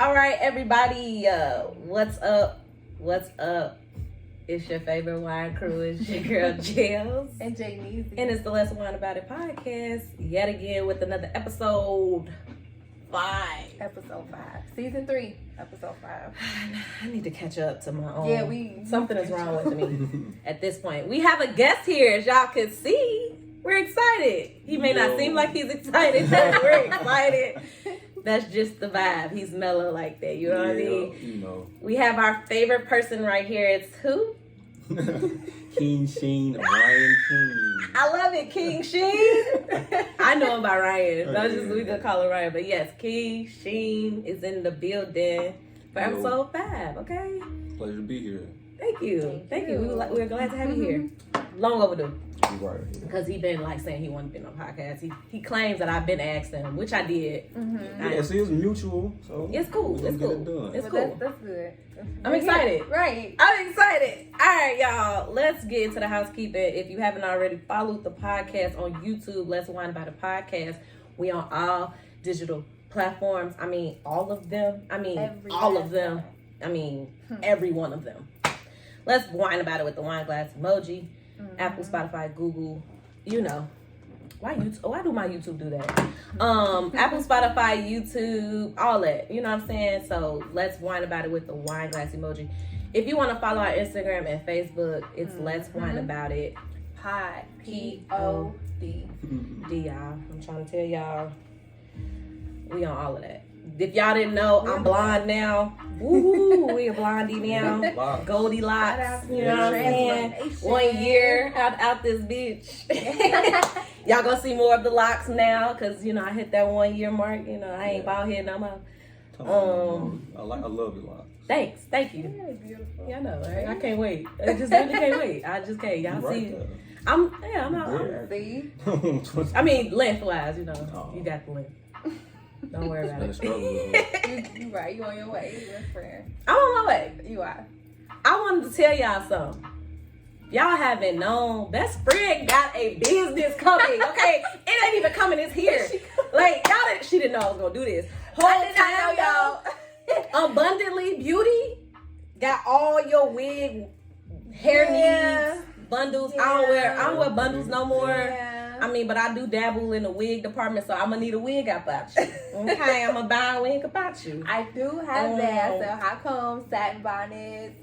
All right, everybody. What's up? What's up? It's your favorite wine crew. It's your girl Jills and Jay and it's the Let's Wine About It podcast yet again with another episode 5. Episode 5, season 3, episode 5. I need to catch up to my own. Yeah, something is wrong with me at this point. We have a guest here, as y'all can see. We're excited. He may not seem like he's excited, but we're excited. That's just the vibe. He's mellow like that. You know what I mean? You know. We have our favorite person right here. It's who? King Sheen, Ryan King. I love it, King Sheen. I know him by Ryan. We could call him Ryan. But yes, King Sheen is in the building for episode 5. Okay. Pleasure to be here. Thank you. We're glad to have you here. Long overdue. Right. Because he been saying he wanted to be on a podcast. He claims that I've been asking him, which I did. Yeah, see, it's mutual. So it's cool. It's cool. It's cool. That's good. I'm excited. Right. I'm excited. All right, y'all. Let's get into the housekeeping. If you haven't already followed the podcast on YouTube, Let's Wine About It podcast. We on all digital platforms. I mean, all of them. I mean, all of them. I mean, every one of them. Let's wine about it with the wine glass emoji. Apple, Spotify, Google, you know. Why YouTube? Why do my YouTube do that? Apple, Spotify, YouTube, all that. You know what I'm saying? So let's wine about it with the wine glass emoji. If you want to follow our Instagram and Facebook, it's Let's Wine About It Pod. P-O-D. y'all. I'm trying to tell y'all, we on all of that. If y'all didn't know, I'm blonde now. Woo, we a blondie now. Goldilocks. You know what I'm saying? 1 year out this bitch. Y'all gonna see more of the locks now, cause you know I hit that 1 year mark. You know I ain't bald head no more. I love it a lot. Thanks, thank you. Yeah, beautiful. Yeah, I know, right? I can't wait. I just really can't wait. I just can't. Y'all see? There. I'm out. See? I mean, lengthwise, you know, you got the length. Don't worry about it. You right. You on your way. You best friend. I'm on my way. You are. I wanted to tell y'all something. Y'all haven't known. Best friend got a business coming. Okay, it ain't even coming. It's here. Like y'all, she didn't know I was gonna do this. I did not know, y'all. Abundantly Beauty got all your wig, hair needs, bundles. Yeah. I don't wear bundles no more. Yeah. I mean, but I do dabble in the wig department, so I'm gonna need a wig about you. Okay, I'm gonna buy a wig about you. I do have that. So how come satin bonnets,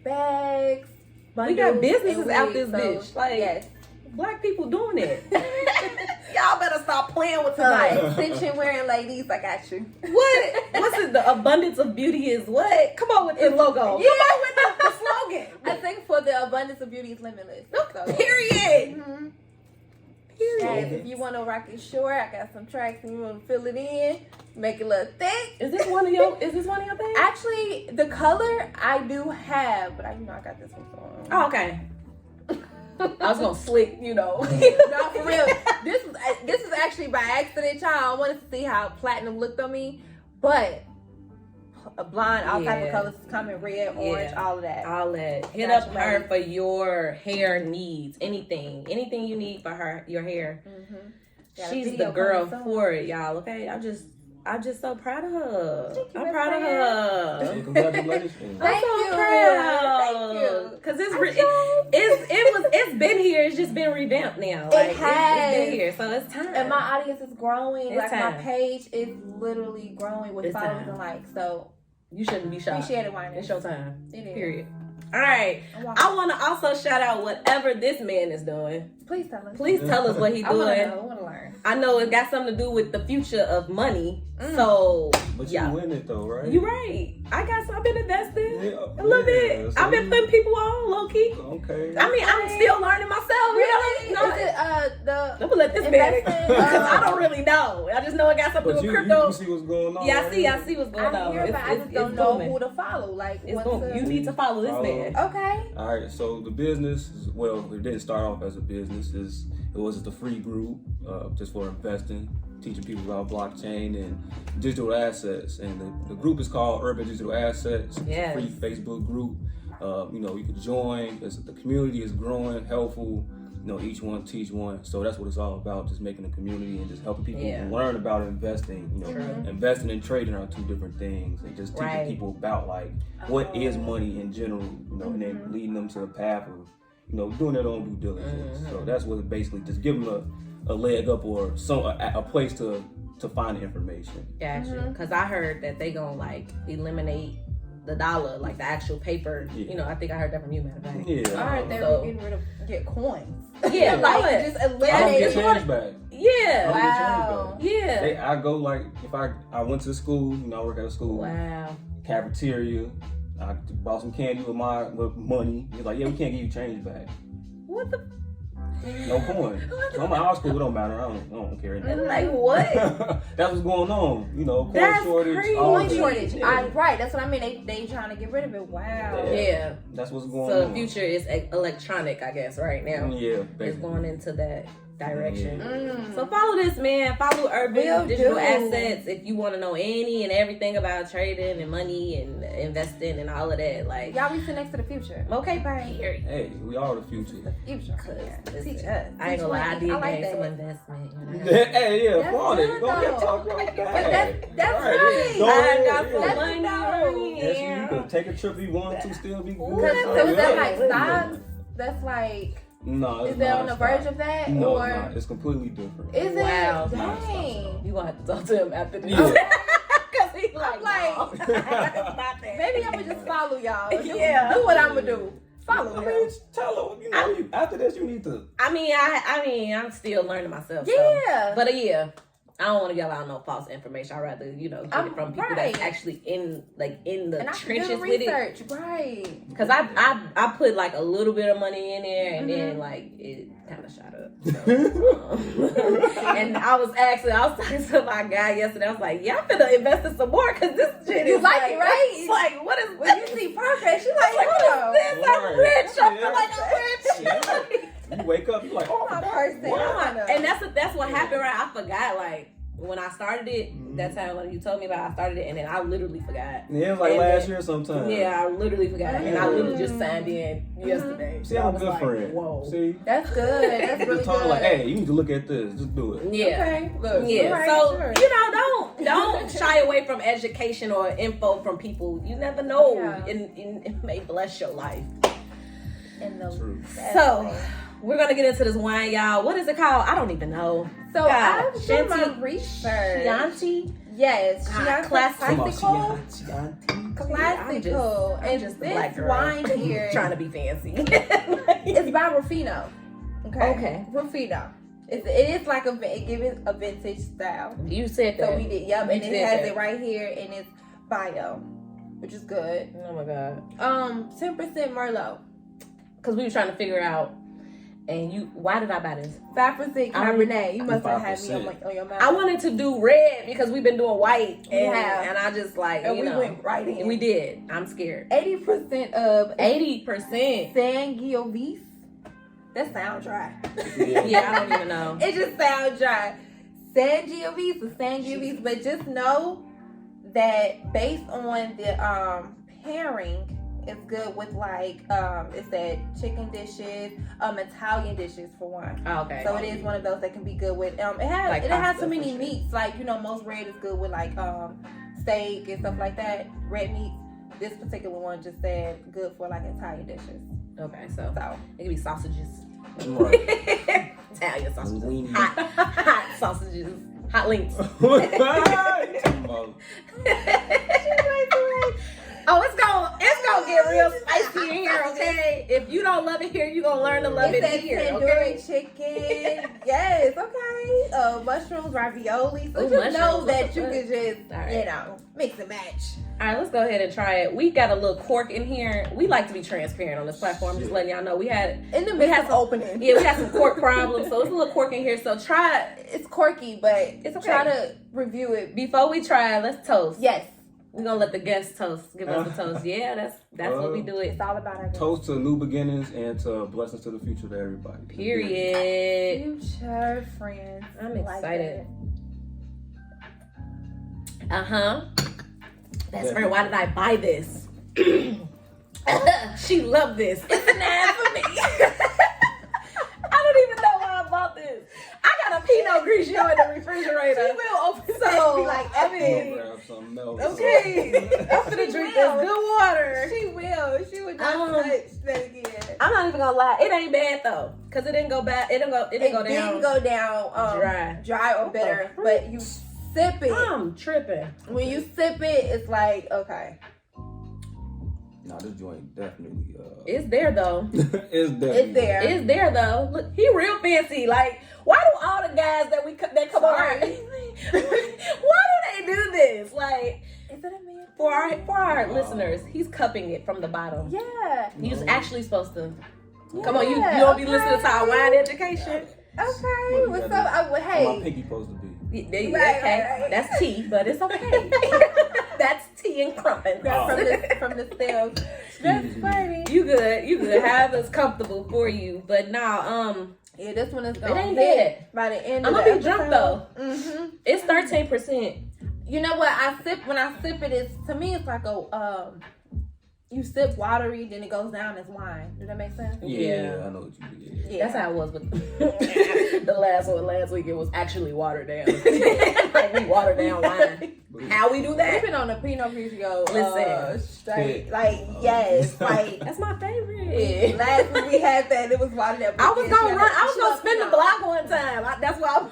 bags, We got businesses out this so, bitch. Like, yes. Black people doing it. Y'all better stop playing with Like tonight. extension wearing ladies, I got you. What's it? The abundance of beauty is what? Come on with the logo. Yeah. Come on with the slogan. I think for the abundance of beauty is limitless. So. Period. Mm-hmm. Period. Guys, if you want to rock it short, I got some tracks and you want to fill it in, make it a little thick. Is this one of your things? Actually, the color I do have, but I got this one on. Oh, okay. I was gonna slick, you know. No, for real. This is actually by accident, y'all. I wanted to see how platinum looked on me, but a blonde, all type of colors is coming, red, orange, all of that. All that. Hit up her for your hair needs. Anything you need for your hair. Mm-hmm. She's the girl for it, y'all. Okay, I'm just so proud of her. I'm proud of her. Congratulations. Thank I'm so you. proud. Thank you. Because it's been here. It's just been revamped now. Like, It has. It's been here, so it's time. And my audience is growing. It's like time. my page is literally growing with It's followers time. and likes. So You shouldn't be shocked. appreciate it, Wine. It's your time. It is. Period. All right. I want to also shout out whatever this man is doing. Please tell us. Please tell us what he's I want to doing. know. I want to learn. I know it got something to do with the future of money. So, But you win it though, right? You're right. I've been investing Yeah, a little bit. so I've been putting people on low key. Okay. I mean, I'm still learning myself. Really? You know? Is it I'm gonna let this man Investment, because I don't really know. I just know it got something But with you crypto. see what's going on. Yeah, right? I see what's going I on. hear, but I just don't know who to follow. Like, It's what booming. to... You need to follow this man. Okay. All right, so the business, it didn't start off as a business. It was just a free group just for investing, teaching people about blockchain and digital assets. And the group is called Urban Digital Assets. It's Yes. a free Facebook group. You can join. The community is growing, helpful. each one teach one. So that's what it's all about, just making a community and just helping people Yeah. learn about investing. True. Investing and trading are two different things, and just teaching Right. people about like what is money in general, and then leading them to the path of doing their own due diligence. So that's what basically just give them a leg up or a place to find the information. Gotcha. Because I heard that they gonna like eliminate the dollar, like the actual paper. Yeah. I think I heard that from you, matter of fact. Yeah. I heard they So- were getting rid of coins. Yeah, like what? just I don't eliminate get it. change back. Yeah. Wow. Yeah. I go like if I went to school, I work at a school Wow. cafeteria. I bought some candy with money. He's like, yeah, we can't give you change back. What the? No coin. So I'm at our school. It don't matter. I don't care. And like what? That's what's going on. Coin That's shortage. crazy. all Coin that. shortage. Yeah. Right, that's what I mean. They trying to get rid of it. Wow. Yeah. That's what's going So on. the future is electronic, I guess, right now. Yeah, It's basically. going into that direction. Mm. So follow this, man. Follow Urban Will Digital do. Assets if you want to know any and everything about trading and money and investing and all of that. Like, Y'all be sitting next to the future. okay, period. Hey, we are the future. Future. Listen, Teach us. I ain't gonna lie, I did like gain that. some investment. Hey, yeah, That's flaunt it. good, Go ahead, though. talk about that. But that's Right, right. Go I ahead, got some yeah. money right Yes, here. you can take a trip if you want to, still be good. Because so is that like Yeah. stocks? That's like, No, is that on the verge of that? No, or it's not. It's completely different. is it? Wow. Dang. You gonna have to talk to him after this. Yeah. Cause he's like, I'm like, no, it's not that. Maybe I'm gonna just follow y'all. Do what I'm gonna do. Follow I me. mean, tell her, after this, you need to. I mean, I'm still learning myself. Yeah. So. But yeah, I don't want to give out no false information. I'd rather, get it from people right. that's actually in the And I can do trenches the with it. research. Right. Cause I put like a little bit of money in there, and Mm-hmm. then like it kind of shot up. So, and I was talking to my guy yesterday. I was like, yeah, I'm gonna invest in some more because this shit You is like it, right? It's like, what is When you see progress, you're like, like, hold what is this? I'm Right. rich. I feel Yeah. like I'm rich. You wake up, you're like, oh, My my person. God. And that's what happened, right? I forgot, like, when I started it, that time when you told me about it, I started it, and then I literally forgot. Yeah, it was like And last then- year sometime. Yeah, I literally forgot. And I literally just signed in yesterday. See, So I I'm a was good like, friend. whoa. See? That's good. That's really Just told her, good. like, hey, you need to look at this. Just do it. Yeah. Okay. Look. Yeah, Right, so sure. don't shy away from education or info from people. You never know, Yeah. and it may bless your life. In the True. best So way. we're gonna get into this wine, y'all. What is it called? I don't even know. So God, I was doing my Shanti- research. Chianti, Yes, Chianti classic. classical. I'm Classical. And just a this black girl. wine here trying to be fancy. is by Rufino. Okay. Rufino. It is like it gives it a vintage style. You said that. So we did, yep, and You it said has that. it right here, and it's bio, which is good. Oh my god. 10% Merlot, Because we were trying to figure out, and why did I buy this? 5% Cabernet. You must have had me 5%. on your mouth. I wanted to do red because we've been doing white, We have. and I just like, and you we know, went right in. we did. I'm scared. 80% of 80%. Sangiovese. That sounds dry. Yeah, I don't even know. It just sounds dry. Sangiovese or Sangiovese, but just know that based on the pairing, it's good with like it said chicken dishes, Italian dishes for one. Oh, okay. So it is one of those that can be good with. It has Like it has pasta so many for sure. meats. Like most red is good with like steak and stuff like that. Red meat. This particular one just said good for like Italian dishes. Okay, so So it could be sausages. Right. Italian sausages. Linguine. Hot sausages. Hot links. Oh, it's gonna get real spicy in here, okay? If you don't love it here, you're gonna learn to love it it says here, tandoori okay? chicken. Yes, okay. Mushrooms, ravioli. So Ooh, just know mushrooms, that you what the can just All right. mix and match. All right, let's go ahead and try it. We got a little cork in here. We like to be transparent on this platform. Just letting y'all know we had In the we midst had of some opening. Yeah, we had some cork problems, so it's a little cork in here. So try It's quirky, but It's okay. try to review it. before we try. Let's toast. Yes, We're gonna let the guests toast. Give us a toast. Yeah, that's what we do. It. it's all about our Toast to new beginnings and to blessings to the future to everybody. Period. future friends. I'm Like excited. that. Best friend, why did I buy this? She loved this. It's an ad for me. I don't Pinot Grigio in the She refrigerator. will open So, be like, I I'm mean, gonna grab something else. okay, I'm gonna drink this good water. She will. She would not touch that again. I'm not even gonna lie, it ain't bad though, cause it didn't go bad. It didn't go down. Didn't go down dry or bitter, but you sip it. I'm tripping. When you sip it, it's like okay. Nah, this joint definitely. It's there though. it's definitely. It's there. It's there though. Look, he real fancy. Like, why do all the guys that come Sorry. over? Why do they do this? Like, Is it a man? for our listeners, he's cupping it from the bottom. Yeah. You're No. actually supposed to. Yeah, Come on, you don't be listening to our wine education. Okay. What's up? How my Hey. pinky supposed to be? There you Right, okay. right. That's tea, but it's okay. That's tea and crumping. From the sales. That's Excuse me. funny. You good. Have us comfortable for you. But now, Yeah, this one is it gonna ain't hit bad. by the end. I'm of gonna the be drunk episode. though. Mm-hmm. It's 13%. You know what? When I sip it, it's to me it's like a you sip watery, then it goes down as wine. Does that make sense? Yeah, I know what you did. Yeah. That's how it was with the last one. Last week it was actually watered down. Like we watered down wine. How we do We've that? been on the Pinot Grigio. Listen. Straight, like yes, like That's my favorite. last week we had that. It was watered down. I was gonna run. I was gonna spin the block one time. That's why.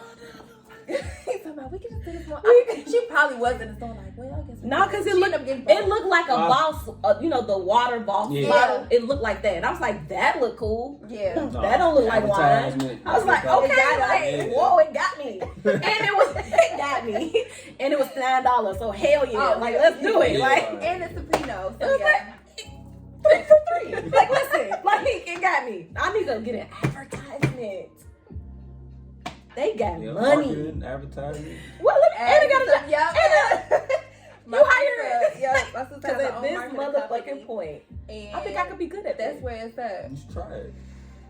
He's talking about we can just do this one. She probably was in the store like, well, I guess. No, because it She ended up looked getting it both. looked like a boss. The water boss Yeah. bottle. It looked like that. And I was like, that look cool. Yeah. That don't look like wine. Advertisement. I was like, It got- okay, got like, it. whoa, it got me, and it got me, and it was $9. So hell yeah, Oh, like yeah. let's do it, Yeah. like And it's a Pinot. it So was yeah. like 3 for 3. Like listen, like it got me. I need to get an advertisement. They got Yeah, money. marketing, advertising. Well, look, and it got a Yep. You hired it. Yeah, my sister Because has her at own this marketing motherfucking company, point, and I think I could be good at That's that. where it's at. You should try it.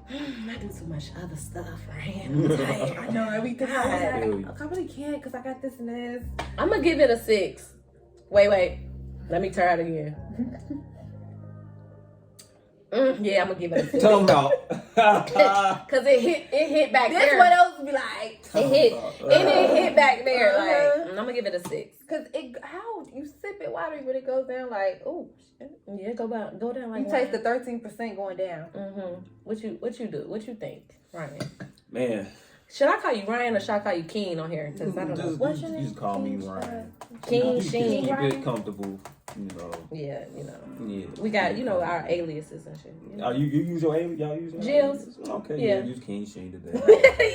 I do too much other stuff, right? I'm tired. I know everything. God. I probably can't because I got this and this. I'm gonna give it a 6. Wait. Let me try it again. Yeah, I'm gonna give it a 6. Tell them about. Cause it hit back This there. what else be like? It hit, and it hit back there. Uh-huh. Like I'm gonna give it a 6. Cause how you sip it watery, but it goes down like Yeah, go down like you taste the 13% going down. What you do? What you think, Ryan? Man, Should I call you Ryan or should I call you Keen on here? Because I don't know. What's your you name? just call me Ryan. King You just Sheen. keep it comfortable, you know. Yeah, Yeah. we got our aliases and shit. You use your alias? Y'all use your Jills. aliases? Okay, Yeah. yeah. Use King Sheen today.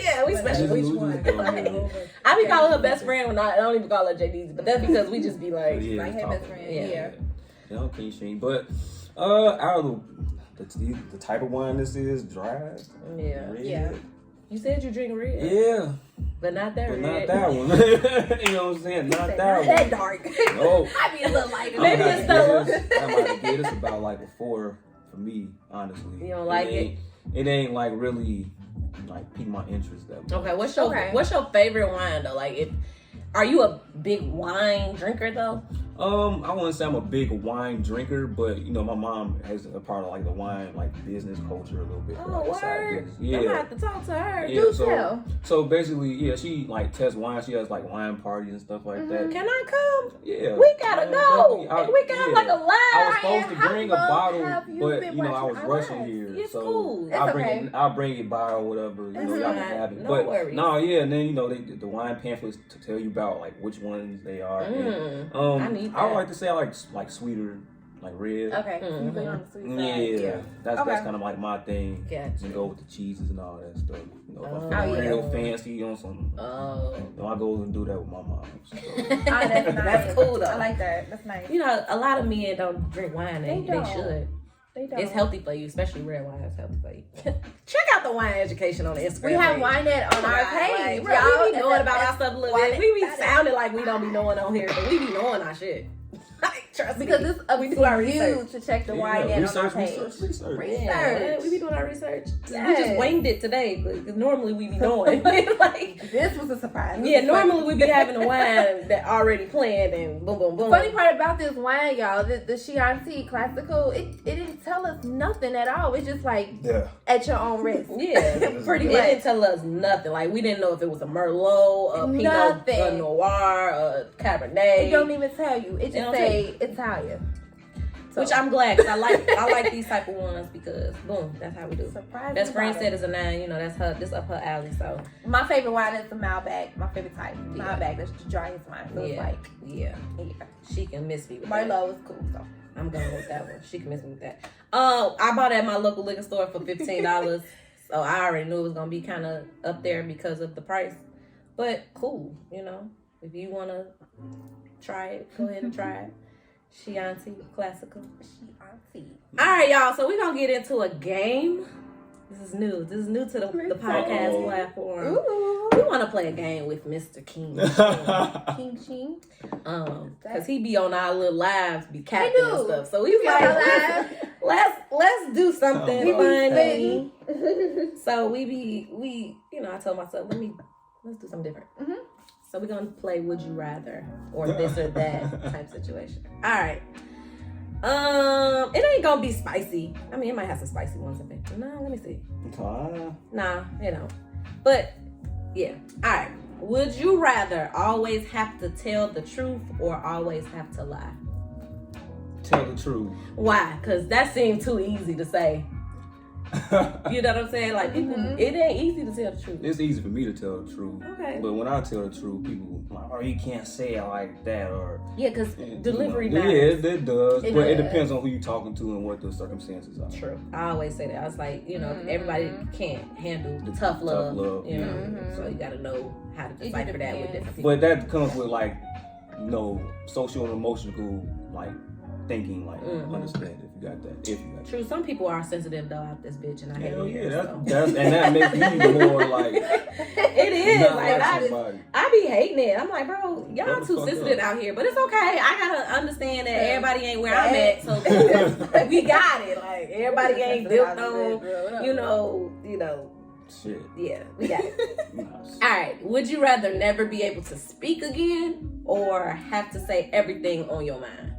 Yeah, we special. Which Which one? one? I be calling her best friend when I don't even call her JD's, but that's because we just be like, Yeah, Like, hey, talking. best friend. Yeah. Yeah, I'm King Sheen. But out of the type of wine this is, dry, yeah. red. Yeah. You said you drink red, Yeah, but not that but red. not that one. You know what I'm saying? Not that Not one. that dark. No. I be a little lighter. Maybe I'm it's about to the- get this- I'm about to get this about like a 4 for me, honestly. You don't like It ain't like really like pique my interest that much. Okay, what's your favorite wine though? Like, are you a big wine drinker though? I wouldn't say I'm a big wine drinker, but my mom has a part of like the wine like business culture a little bit. Oh, like, side word. business. I'm Yeah. gonna have to talk to her. Yeah, Do so, tell. so basically, yeah, she like tests wine. She has like wine parties and stuff like that. Can I come? Yeah, We gotta go. definitely. We got like a I was live. supposed to How bring a long bottle, have you but been I was watching rushing our here, It's so cool. I'll It's bring okay. it. I'll bring it by or whatever. That's Y'all can fine. have it. No But worries. no, yeah, and then the wine pamphlets to tell you about like which ones they are. And, I need I would that. like to say I like sweeter, like red. Okay. Mhm. You go on the sweet Yeah, side. that's Okay. kind of like my thing. Gotcha. And go with the cheeses and all that stuff. If I Oh, feel yeah. real fancy on some. Oh. I go and do that with my mom. So. That's nice. That's cool though. I like that. That's nice. A lot of men don't drink wine, and They they don't. should. They don't. It's healthy for you, especially red wine. It's healthy for you. Check out the wine education on the Instagram. We have page. wine that on our page. Like, we be knowing Y'all, about our stuff a little wine bit. We be excited. sounding like we don't be knowing on here, but we be knowing our shit. Like, trust Because me. it's up We to do our you research. to check the wine in on our page. Research. Yeah, we be doing our research. We Yes. just winged it today, because normally we be knowing. Like, This was a surprise. yeah, normally we be having a wine that already planned and boom, boom, boom. Funny part about this wine, y'all, the Chianti Classical, it didn't tell us nothing at all. It's just like at your own risk. Yeah, Pretty it much. didn't tell us nothing. Like, we didn't know if it was a Merlot, a Pinot Nothing. a Noir, a Cabernet. It don't even tell you. It They just don't say Italian. So, Which I'm glad, because I like these type of ones, because boom, that's how we do. surprised. Best friend said it's a 9. You know, that's her. This up her alley. So My favorite wine is the Malbec. My favorite type. Yeah. Malbec. That's the driest wine. So it's yeah, like, yeah, she can miss me with that. Merlot is cool. So I'm going with that one. She can miss me with that. I bought it at my local liquor store for $15. So I already knew it was gonna be kind of up there because of the price. But cool, you know. If you wanna try it, go ahead and try it. Chianti Classical. Chianti. All right, y'all. So we're gonna get into a game. This is new. This is new to the podcast Uh-oh. platform. Ooh. We want to play a game with Mr. King. King Ching. Cause he be on our little lives, be capping do. and stuff. So we You like, got let's do something We be funny. spitting. So we I told myself, let's do something different. Mhm. So we're gonna play Would You Rather or this or that type situation. All right. It ain't gonna be spicy. I mean, it might have some spicy ones in it. No, let me see. Nah, But yeah. All right. Would you rather always have to tell the truth or always have to lie? Tell the truth. Why? Because that seemed too easy to say. You know what I'm saying? Like, people, it ain't easy to tell the truth. It's easy for me to tell the truth. Okay. But when I tell the truth, people like, oh, you can't say it like that, or Yeah, because delivery yeah, matters. it does. It But it does. depends on who you're talking to and what the circumstances are. True. I always say that. I was like, everybody can't handle the tough love. You know, so you got to know how to decipher that with different people. But that comes with social and emotional thinking, understand if you got that. True. Some people are sensitive though out this bitch, and I hate Hell it. yeah, So. that's and that makes you more like It is. not Like, like somebody. I be hating it. I'm like, bro, y'all Shut the too fuck sensitive up. out here. But it's okay. I gotta understand that everybody ain't where I'm at. So we got it. Like, everybody ain't built on, you know. Shit. Yeah, we got it. Nah, All right. Would you rather never be able to speak again or have to say everything on your mind?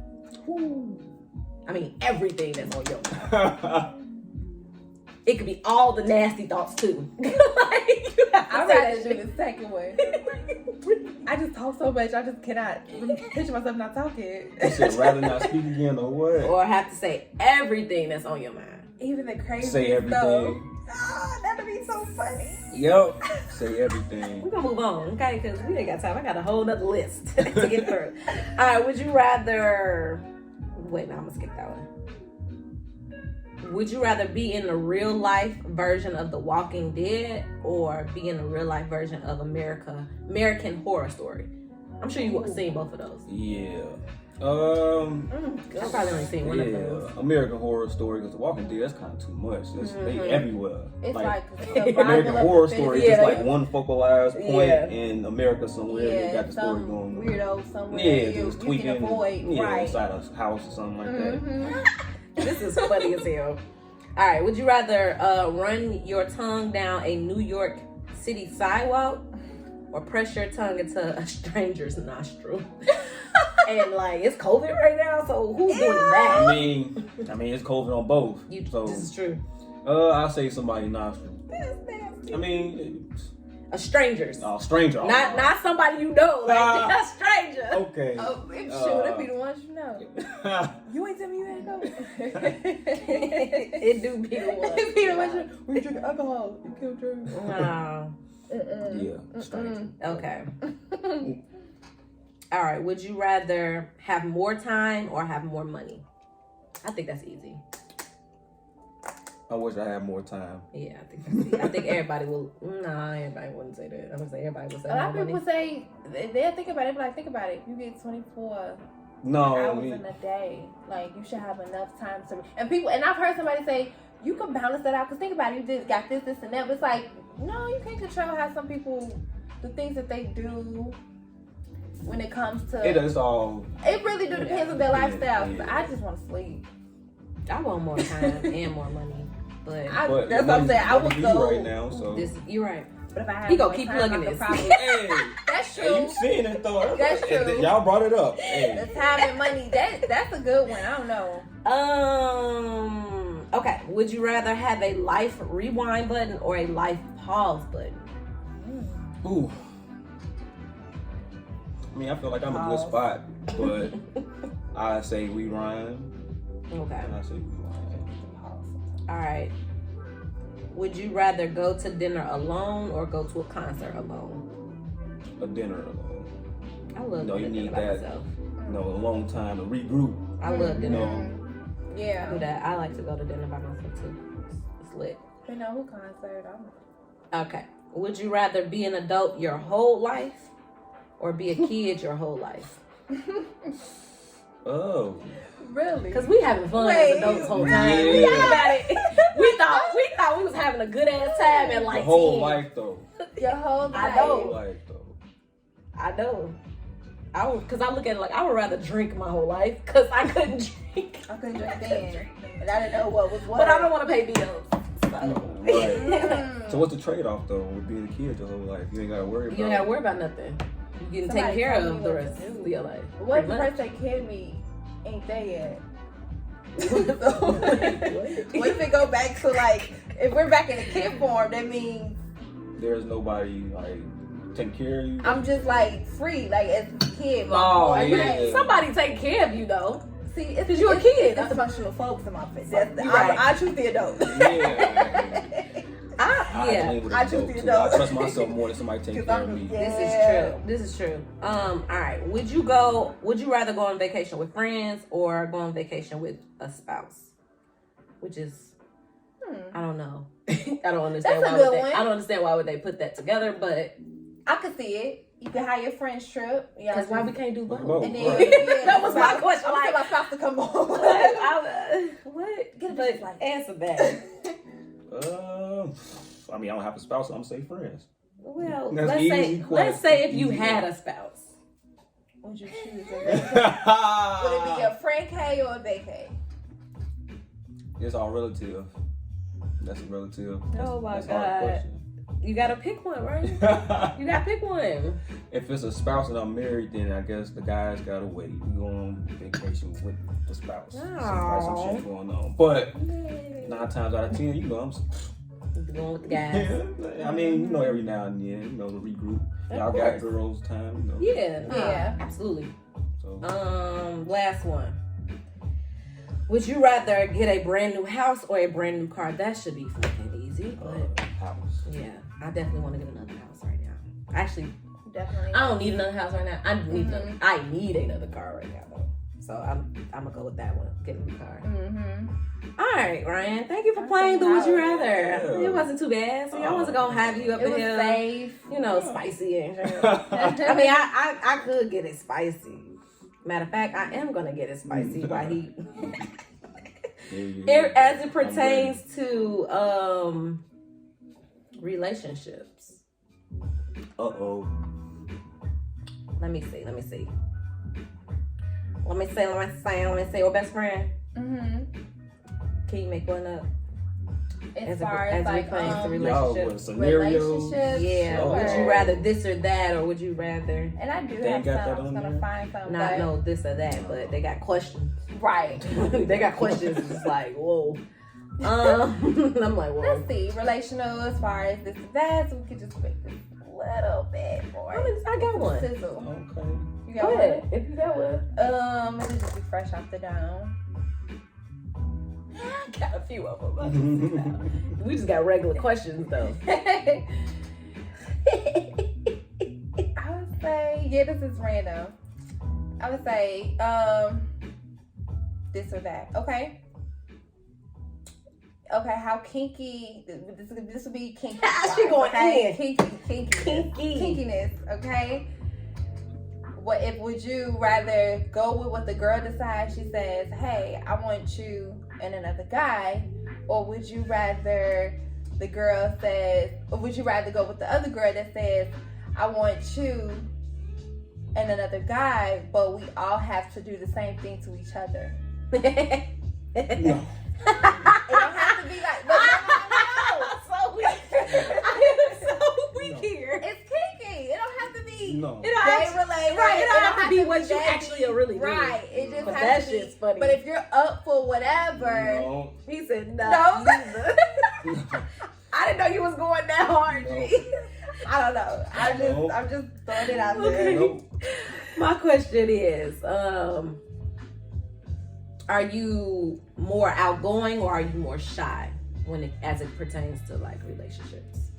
I mean, everything that's on your mind. It could be all the nasty thoughts too. Like, you have to I'd say rather that do shit. the second one. I just talk so much, I just cannot picture myself not talking. You said rather not speak again or what? Or have to say everything that's on your mind. Even the crazy Say everything. That'd be so funny. Yep. Say everything. We're gonna move on, okay? Because we ain't got time. I got a whole nother list to get through. All right, would you rather... Wait, no, I'm gonna skip that one. Would you rather be in the real life version of The Walking Dead or be in the real life version of American Horror Story? I'm sure you've seen both of those. Yeah. I've probably only seen one of those. American Horror Story, because The Walking Dead, that's kind of too much. They everywhere. It's American Horror Story is just Yeah. like one focalized point Yeah. in America somewhere. They got the story going on. Weirdo somewhere Yeah, you just tweaking. can avoid. Right. Inside a house or something like that. Mhm. This is funny as hell. All right, would you rather run your tongue down a New York City sidewalk or press your tongue into a stranger's nostril? And like, it's COVID right now, so who's doing that? I mean, it's COVID on both. This is true. I'll say somebody nostril. I mean, A stranger's. stranger. Not somebody you know, like a stranger. Okay. Oh, it'd be the ones you know. You ain't tell me you had COVID. It do be the one. It be the ones you when you drink alcohol, you kill drugs. Wow. Yeah, stranger. Okay. All right. Would you rather have more time or have more money? I think that's easy. I wish I had more time. Yeah, I think that's easy. I think everybody will. Nah, everybody wouldn't say that. I'm gonna say everybody would say A lot more of people money. say they'll think about it. But like, think about it. You get 24 No, I hours mean, in a day. Like, you should have enough time to. And I've heard somebody say you can balance that out. Cause think about it. You just got this, and that. But it's like, no, you can't control how some people, the things that they do. when it comes to It is all. It really do depends on their lifestyle. Yeah. I just want to sleep. I want more time and more money, but But That's what I'm saying. I would you go. right now, so. you're right. But if I have He gonna more keep time, plugging I could this. probably- Hey, That's hey, true. you seen it though. That's true. Y'all brought it up. The Hey. time and money. That's a good one. I don't know. Okay. Would you rather have a life rewind button or a life pause button? Ooh. I mean, I feel like I'm a good Pause. spot, but I say rewind. Okay. I say rewind. All right. Would you rather go to dinner alone or go to a concert alone? A dinner alone. I love No, you doing need dinner by that. myself. You know, a long time to regroup. I love dinner. No. I do Yeah. that. I like to go to dinner by myself too. It's lit. You know who concert? Okay. Would you rather be an adult your whole life or be a kid your whole life? Oh. Really? Because we having fun Wait, as adults whole really? time. Yeah. We think about it. we thought we was having a good ass time and like The whole 10. life though. Your whole life. I know. Whole life though. I know. Because I look at it like I would rather drink my whole life because I couldn't drink. I couldn't drink then, and I didn't know what was what. But I don't want to pay bills. So. Right. So what's the trade-off though with being a kid your whole life? You ain't gotta worry about. You don't got to worry about nothing. You getting taken Somebody care tell me of the what to rest do. of your life. What if the Pretty person that kid me ain't there yet? much. What if it go back to like, if we're back in the kid form, that means There's nobody like taking care of you. I'm just like free, like as a kid. Oh, Like, yeah. Somebody take care of you though. See, it's 'Cause you a kid. That's functional folks in my face. That's You're right. I choose the adult. Yeah. Yeah. lean with I the choose adult, the too. I adult. trust myself more than somebody taking 'Cause care I'm- of me. yeah. This is true. All right. Would you rather go on vacation with friends or go on vacation with a spouse? Which is, I don't know. I don't understand That's a why good would they, one. I don't understand why would they put that together, but I could see it. You can hire your friend's trip. because why we can't do both? Both. And then, Right. That was my question, I'm like- my spouse to come on. What? Get a But bitch like- answer that. I mean, I don't have a spouse, so I'm gonna say friends. Well, That's let's easy say question. if you Easy had one. a spouse. Would you choose a vacay? Would it be a friend K or a vacay? It's all relative. That's a relative. Oh my That's a hard question. You gotta pick one, right? You gotta pick one. If it's a spouse and I'm married, then I guess the guy's gotta wait. We go on vacation with the spouse. Probably some shit going on. But 9 times out of 10, you know, I'm Going with the guys. I mean, you know, every now and then, you know, to regroup. Of Y'all got course. girls' time, you know. Yeah, Yeah. absolutely. So Last one. Would you rather get a brand new house or a brand new car? That should be fucking easy, but house. yeah, I definitely want to get another house right now. Actually, Definitely. I don't need another house right now. I need Mhm. I need another car right now though. So I'm gonna go with that one. Get a new car. Mm-hmm. All right, Ryan. Thank you for playing the Would You Rather. Yeah. It wasn't too bad. See, I wasn't gonna have you up It in was here, safe. you know, spicy and shit. I mean, I could get it spicy. Matter of fact, I am gonna get it spicy while he, as it pertains to relationships. Uh-oh. Let me see. Let me see. Well, best friend, Mm-hmm. can you make one up? As As far it as like pertains to Y'all relationships. with scenarios. relationships. Yeah. Oh. Would you rather this or that, or would you rather And I do They have ain't got some. that I was on gonna there? find some. not but- know this or that? But they got questions. Right. They got questions. It's just like, whoa. I'm like, whoa. Let's see. Relational as far as this and that. So we could just make this a little bit more. I got one. Sizzle. Okay. You Go got ahead. If you got one. one? Let me just be fresh off the dome. I got a few of them. We just got regular questions though. I would say, yeah, this is random. I would say, this or that. Okay. Okay, how kinky? This would be kinky. She going okay? in. Kinky. Kinkiness. Okay. Would you rather go with what the girl decides? She says, "Hey, I want you and another guy," or would you rather the girl says, or would you rather go with the other girl that says, "I want you and another guy, but we all have to do the same thing to each other. No. It don't have to be like, but So weak. I am so weak here. it's kinky. It don't have to be No. It don't gay have to, related. right, it don't have to be what you gay. actually are really doing. Right. It just But has that to be. shit's funny. But if you're up for whatever, No. He said no. No. I didn't know you was going that hard, No. G. I don't know. I'm just throwing it out Okay. there. Nope. My question is, are you more outgoing or are you more shy as it pertains to like relationships?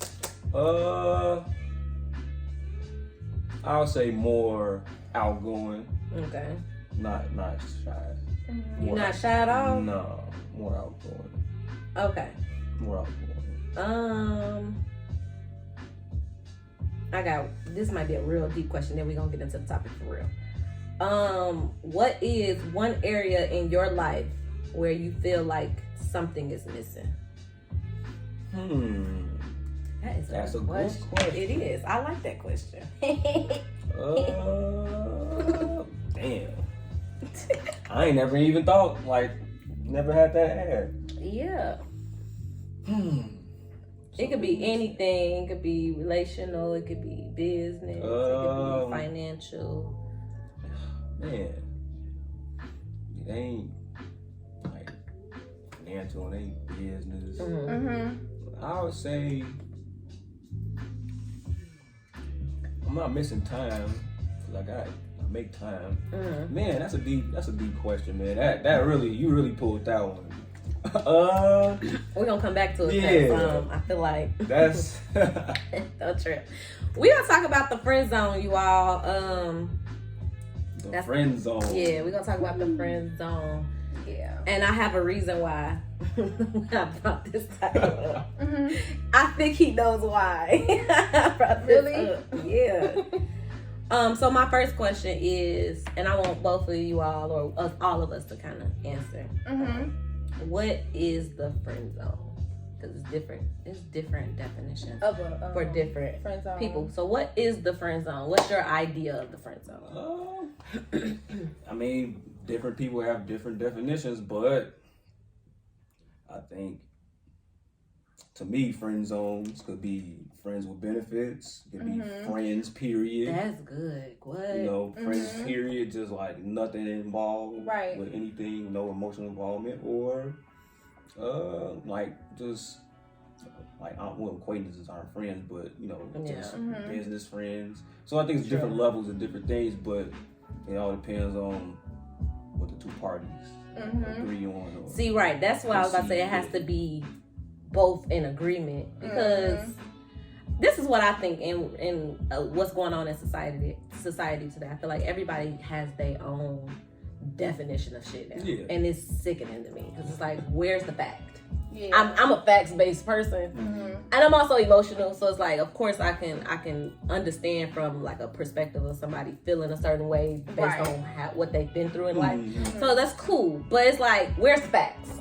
I would say more outgoing, Okay. not shy. Mhm. You're not shy at all? No, more outgoing. Okay. More outgoing. This might be a real deep question, then we're gonna get into the topic for real. What is one area in your life where you feel like something is missing? That's a good question. It is. I like that question. Damn. I ain't never even thought, never had that ad. Yeah. It could be anything. It could be relational. It could be business. It could be financial. Man, it ain't financial. It ain't business. Mm-hmm. I would say I'm not missing time because I make time. Man, that's a deep question, man. That really, you really pulled that one. We're gonna come back to it. Yeah. I feel like That's don't trip. We gonna talk about the friend zone, you all. the friend zone. Yeah, we're gonna talk about the friend zone. Yeah. And I have a reason why I brought this title up. Mm-hmm. I think he knows why. I brought this Really? up. Yeah. So my first question is, and I want both of you all or all of us to kind of answer. Mm-hmm. What is the friend zone? Because it's different. It's different definitions for different friend zone. people. So what is the friend zone? What's your idea of the friend zone? I mean, different people have different definitions, but I think to me, friend zones could be friends with benefits, could be friends, period. That's good. What? You know, friends, period, just nothing involved Right. with anything, no emotional involvement, or just acquaintances aren't friends, but just business friends. So I think it's different levels and different things, but it all depends on what the two parties agree on. See, right. That's why I was about to say it has to be both in agreement, because this is what I think in what's going on in society today. I feel like everybody has their own definition of shit now, and it's sickening to me because it's like, where's the fact? Yeah. I'm a facts-based person, and I'm also emotional, so it's like, of course I can understand from a perspective of somebody feeling a certain way based on what they've been through in life. So that's cool, but it's like, where's the facts?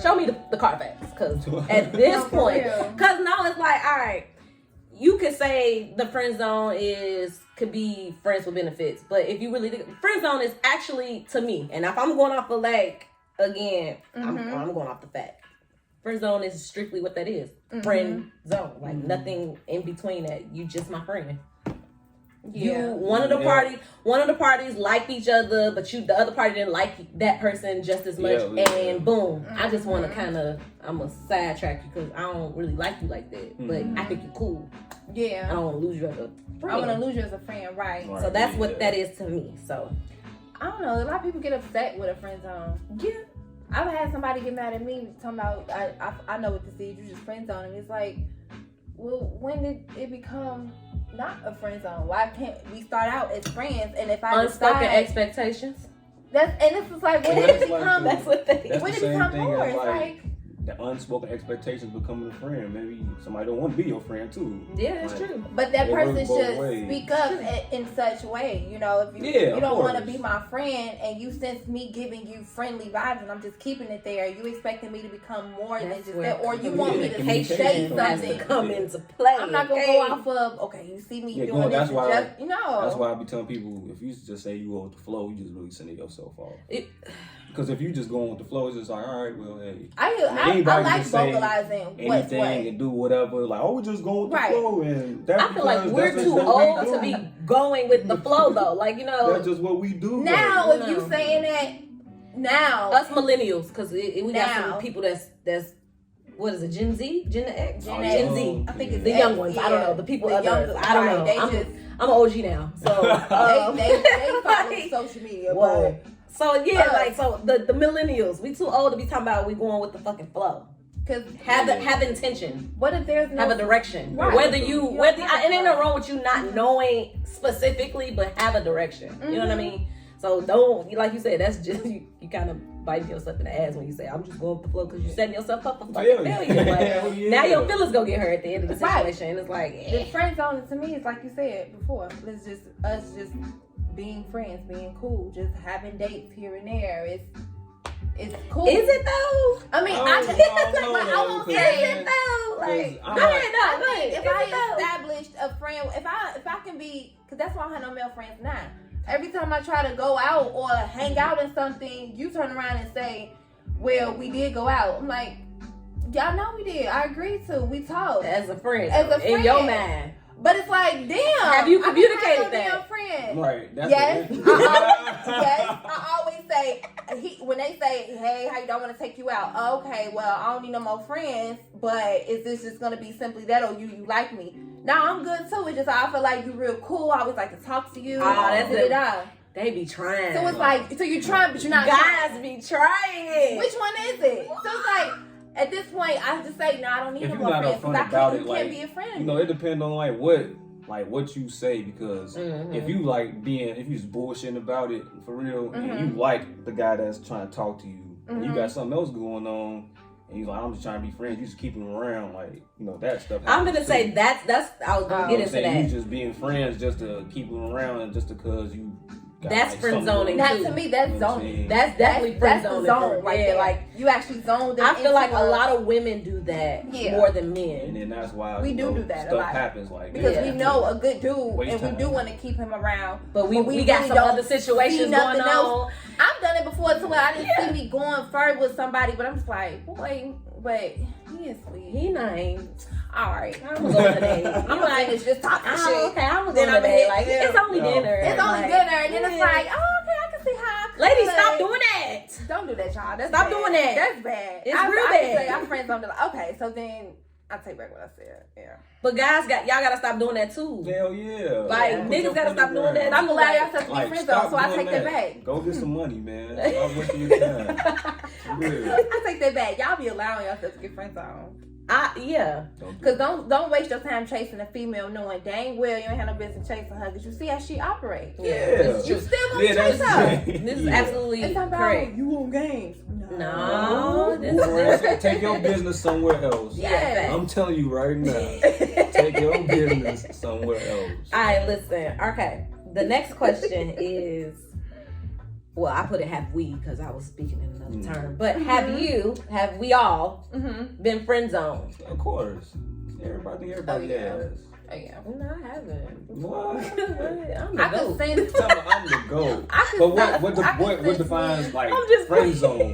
Show me the car facts, because at this point, because now it's like, all right, you could say the friend zone could be friends with benefits, but if you really think friend zone is actually, to me, and if I'm going off of again, I'm going off the fact. Friend zone is strictly what that is. Friend zone. Nothing in between that. You just my friend. Yeah. One of the parties liked each other, but the other party didn't like that person just as much, and boom. I just want to I'm a sidetrack you because I don't really like you like that, but I think you're cool. Yeah. I don't want to lose you as a friend. I want to lose you as a friend, right? So that's what that is to me. So I don't know. A lot of people get upset with a friend zone. yeah. I've had somebody get mad at me talking about I know what this is. You just friend zone, and it's like, well, when did it become not a friend zone? Why can't we start out as friends? And if I Unspoken decide, expectations. This is like, when did it become? That's what they. That's When the did it same become thing more? as It's like the unspoken expectations becoming a friend. Maybe somebody don't want to be your friend too. Yeah, that's Like, true. But that It person works both should ways. speak up in such a way. You know, if you, Yeah, you of don't want to course. be my friend and you sense me giving you friendly vibes and I'm just keeping it there, you expecting me to become more than That's just where that, or you want me to communication say has to has to something. come into play. I'm not gonna okay? go off of, okay, you see me Yeah, doing going- this, that's why- just, you know. That's why I be telling people, if you just say you go with the flow, you just really sending yourself off. Because if you just going with the flow, it's just like, all right, well, hey. I Anybody like can say vocalizing what's anything what. and do whatever. Like, oh, we just going with the Right. flow, and that's I feel like because we're that's too just what we old to do. be going with the flow, though. Like, you know, That's just what we do. Now, though. if you saying that, now, us millennials, because we got Now. some people that's what is it, Gen Z, Gen X, Gen Gen X. Z, I think it's the X, young ones. I don't yeah. know the people. The Others, youngest, I don't know. right, they I'm just- I'm an OG now, so they follow like, social media, whoa. So yeah, Us. like so the millennials, we too old to be talking about we going with the fucking flow. because Have intention, what if there's no have a direction. Right. Whether You don't whether have it ain't to. no wrong with you not knowing specifically, but have a direction. You know what I mean? So don't, like you said, that's just you kind of biting yourself in the ass when you say I'm just going with the flow because you're setting yourself up for fucking failure. Like, Hell yeah. now your feelings gonna get hurt at the end of the Right. situation. It's like The friend zone to me is like you said before. It's just us just being friends, being cool, just having dates here and there. It's cool. is it though? I mean, I I don't know, like, I though, won't 'cause- say Is it though? Like, I'm go like- ahead, no, go ahead. if Is it I though? established a friend, if I can be, because that's why I don't have no male friends now. Every time I try to go out or hang out in something, you turn around and say, "Well, we did go out." I'm like, y'all know we did. I agreed to. We talked. As a friend, As a in your friend. mind. But it's like, damn. Have you I can't communicated have no that? damn friend. Right. That's Yes, it. I always say when they say, "Hey, how you don't want to take you out?" Okay, well, I don't need no more friends. But is this just gonna be simply that, or you like me? No, I'm good too. It's just I feel like you real cool. I always like to talk to you. That's it. da-da-da. They be trying. So it's like, so you're trying, but you're not. guys be trying. Which one is it? So it's like, at this point, I just say, no, I don't need If no you're more not friends. 'cause upfront I about can't, it, you can't like, be a friend. You know, it depends on what you say, because if you if you just bullshitting about it for real, and you like the guy that's trying to talk to you, and you got something else going on, and you're like, I'm just trying to be friends, you just keep him around, like, you know, that stuff. I'm gonna happens say too. that's I was gonna You get know what I'm into saying? that. You just being friends just to keep them around, and just because you. Got, That's like, friend something zoning going Not on. to me, that's You know what I'm zoning. saying? That's definitely friend that's the zoning. zone right Yeah, there. like You actually zoned them I feel like into a lot of women do that Yeah. more than And men. then that's why We you do know, do that a stuff lot. happens like because that. we know a good dude Waste and we time. do want to keep him around. But we we got really some don't other situations see going nothing on. else. I've done it before too. I didn't see me going further with somebody, but I'm just like, boy, but he is sweet. He nine. All right. I'm gonna go today. I'm I'm gonna like, finish just talking oh, shit. okay, I'm gonna Then go I'ma today. hit Like, them. it's only No. dinner. It's only Like, dinner, and then it's yeah. like, oh, okay, I can see how. I can Ladies, play. stop doing that. Don't do that, y'all. That's Stop bad. doing that. That's bad. It's I, real I bad. Can say our friends don't do like, okay, so then I take back what I said. Yeah. But guys, y'all gotta stop doing that too. Hell yeah. Like, Yeah. niggas gotta stop doing that. I'm allowed yourself to be Like, friends stop though, so I doing take that back. Go get some money, man. Stop wasting your time. For real. I take that back. Y'all be allowing yourself to get friends on. Yeah. Don't do Cause don't waste your time chasing a female knowing dang well you ain't have no business chasing her. Cause you see how she operates. Yeah. You still gonna Yeah, chase her. This is Yeah. absolutely It's about correct. you on games. No, this Boy, take your business somewhere else. Yeah. I'm telling you right now. Take your business somewhere else. All right, listen. Okay, the next question is, well, I put it have we because I was speaking in another term, but have we all Mm-hmm. been friend zoned? Of course. Everybody Oh, yeah. has. Oh yeah. No, I haven't. What? I'm the I could goat. send I'm the GOAT. I could But I what could defines like I'm just friend zone?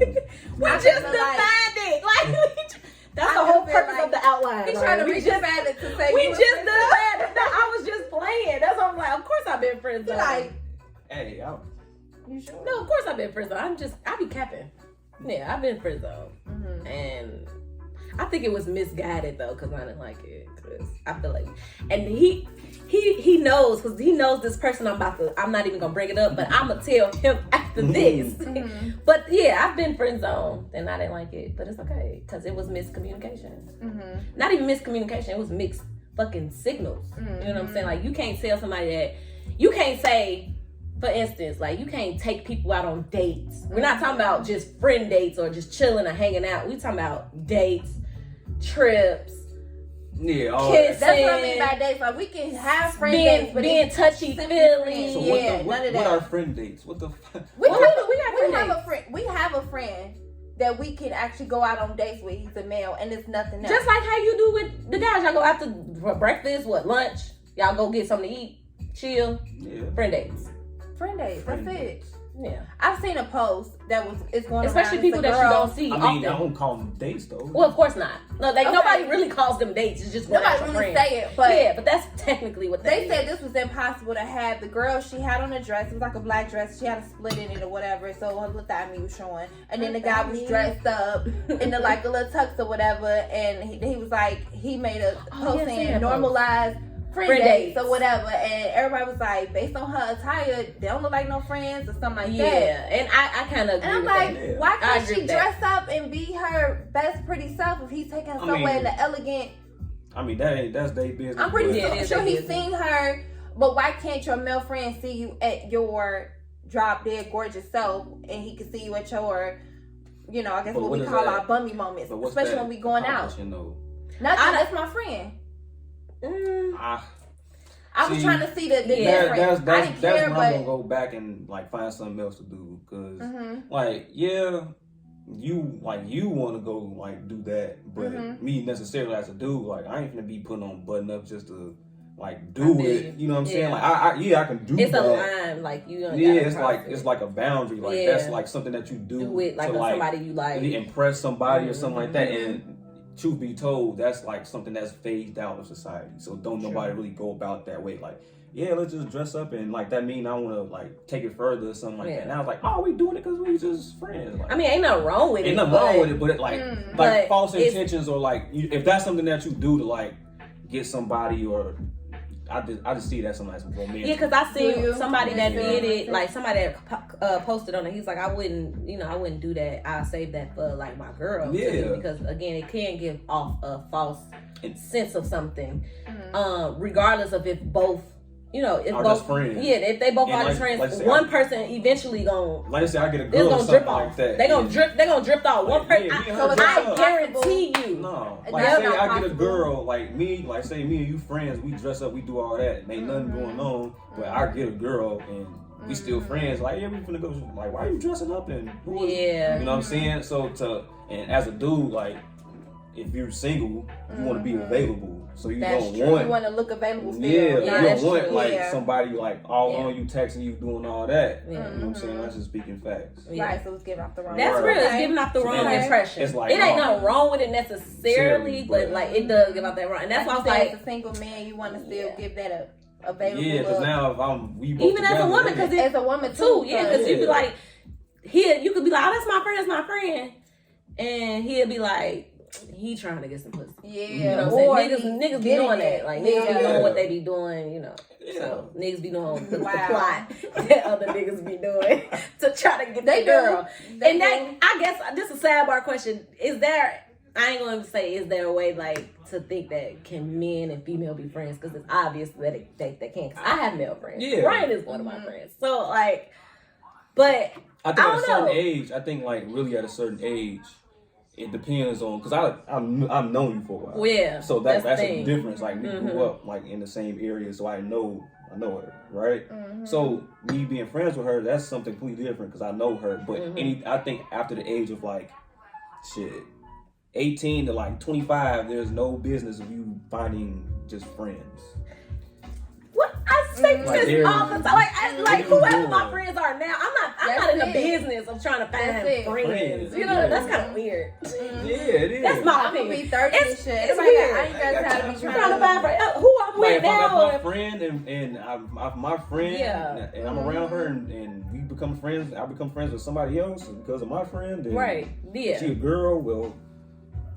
We I just feel defined like- it. Like that's I the whole just feel purpose like of the outline. He's right? trying to We reach just just it to say we you just a did friend that. I was just playing. That's why I'm like, of course I've been friend zone. zoned. Like, Hey, you sure? No, of course I've been friend zoned. I be capping. Yeah, I've been friend zoned. Mm-hmm. And I think it was misguided though, because I didn't like it. Because I feel like, and he knows, because he knows this person I'm not even gonna bring it up, but I'm gonna tell him after this. Mm-hmm. But yeah, I've been friend zoned and I didn't like it, but it's okay because it was miscommunication. Mm-hmm. Not even miscommunication, it was mixed fucking signals. You know what I'm saying? Like, you can't tell somebody that, you can't say for instance, like you can't take people out on dates. We're not talking about just friend dates or just chilling or hanging out. We're talking about dates, trips, Yeah, all kids. that. That's what I mean by dates. Like we can have friend dates, but being it's touchy simply feely. friends. So Yeah, what none of what that. are friend dates? What the fuck? We Well, have, we got friend have a dates. friend. We have a friend that we can actually go out on dates with. He's a male, and it's nothing else. Just like how you do with the guys. Y'all go after breakfast, lunch. Y'all go get something to eat, chill, Yeah. friend dates. friend dates. Friend That's dates. it. Yeah. I've seen a post that it's going Especially around. people It's a that you girl. don't see I mean, often. I don't call them dates though. Well, of course not. No, like Okay. nobody really calls them dates. It's just going out Nobody for really friends. say it, but Yeah, but that's technically what they that said this was impossible to have. The girl, she had on a dress. It was like a black dress. She had a split in it or whatever, so her little thigh meat was showing. And then the guy was dressed up in the like a little tux or whatever, and he was like, he made a post yeah, I seen saying that post. normalize friend Friend dates dates. or whatever, and everybody was like, based on her attire, they don't look like no friends or something like that. Yeah, and I kind of agree And I'm with like, that. Yeah. why I can't agree she with that. dress up and be her best pretty self if he's taking her I somewhere mean, in the elegant? I mean, that's their business. I'm pretty but- Yeah, it is sure their he's business. seen her, but why can't your male friend see you at your drop dead gorgeous self, and he can see you at your, you know, I guess But what what we is call that- our bummy moments, But what's especially that when we going out. accomplishing, though? Nothing. That's my friend. I was See, trying to see the Yeah. difference. I That's didn't care, when I'm gonna but go back and like find something else to do because Mhm. like you want to go like do that, but Mhm. me necessarily as a dude, like I ain't gonna be putting on button up just to like I do feel it. you. You know what I'm saying? Yeah. Like I can do It's that. a line, like you. Don't Yeah, gotta it's cross like it. it's like a boundary. Like Yeah. that's like something that you do it like to on like somebody you like. really impress somebody or something like that. Mhm. And truth be told, that's like something that's phased out of society. So don't True. nobody really go about that way. Like, yeah, let's just dress up and like that mean I want to like take it further or something like Yeah. that. And I was like, oh, we doing it because we just friends. Like, I mean, ain't nothing wrong with it. ain't nothing but wrong with it, but it like Mm. But like false it's- intentions or like if that's something that you do to like get somebody or I just see that something that's romantic. Yeah, because I Do you? seen somebody that Yeah. did it, like somebody that posted on it. He's like, I wouldn't do that. I'll save that for like my girl. too," Yeah. because again, it can give off a false And- sense of something, Mhm. regardless of if both, if Are both just friends. Yeah, if they both And are like- just friends, like I said, one person eventually gonna. like I said, I get a It's girl or gonna something drip off. like that. They gonna and- drip. They gonna drift off. One Like, person. yeah, me and So her it's dress not up. guarantee you. No, That's like say not I get a possible. girl like me, like say me and you friends, we dress up, we do all that, ain't nothing Mhm. going on. But I get a girl and we still Mhm. friends. Like yeah, we finna go. Like why are you dressing up and who is- Yeah. you know what I'm saying? So and as a dude, like if you're single, you want to be Mhm. available. So you That's don't true. You want. want to look available still. Yeah, Yeah, you that's don't want true. like Yeah. somebody like all Yeah. on you texting you doing all that. Yeah. You know what I'm saying? Mhm. That's just speaking facts. Yeah. Right, so it's giving off the wrong. That's Right. real. It's Okay. giving off the So wrong then impression. it's like, it ain't oh. nothing wrong with it necessarily, Seriously, but but- like it does give out that wrong. And that's why I was like, as a single man, you want to still Yeah. give that a available. Yeah, because look. now if we both even as a together, woman, then- because as a woman too, yeah, because you be Yeah. like, you could be like, oh, that's my friend, and he'll be like, he trying to get some pussy. yeah, You know what I'm or saying? Niggas be getting doing it. that. Like niggas be Yeah. doing what they be doing, Yeah. So niggas be doing the Wow. plot that other niggas be doing to try to get They the girl. do. They And that, do. I guess, this is a sidebar question. Is there, I ain't going to say, is there a way, like, to think that can men and female be friends? Because it's obvious that they can't. 'Cause I have male friends. Yeah. Brian is one of my Mhm. friends. So, like, but, I think I at a don't certain know. age, I think like really at a certain age, it depends on because I've known you for a while. well, yeah. So that's that's the a thing. difference. Like we Mhm. grew up like in the same area, so I know her, right? Mhm. So me being friends with her, that's something completely different because I know her. But Mhm. I think after the age of like, shit, 18 to like 25, there's no business of you finding just friends. What I say Like, this they're- all the time. Like What whoever you my doing? friends are now, I'm That's not in the it. business of trying to find That's it. friends. Friends, You know, yeah. that's kind of weird. Mhm. Yeah, it is. That's my I'm gonna opinion. be 30 and It's- shit. it's Everybody weird. I ain't got time to be Trying trying to find friends. Who I'm Like with if I'm now. my friend and I'm my friend Yeah. and I'm around her and we become friends, I become friends with somebody else because of my friend. Then Right. Yeah. She a girl, well,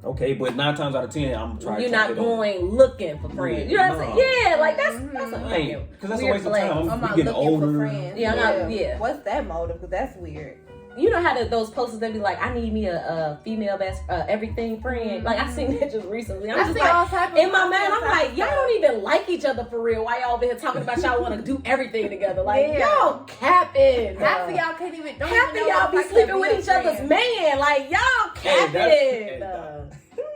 okay, but 9 times out of 10, I'm trying. You're to not going looking for friends. You know what I'm No. saying? Yeah, like that's Mhm. a Because that's a weird waste of flag. time. I'm We not getting looking older. for friends. Yeah, I'm not- yeah. What's that motive? Because that's weird. you know how those posters that be like, I need me a female best everything friend. Like I seen that just recently. I'm just like, in my mind, I'm like, y'all don't even like each other for real. Why y'all over here talking about y'all want to do everything together? Like y'all capping. Half of y'all can't even. Half of y'all be sleeping with each other's man. Like y'all capping.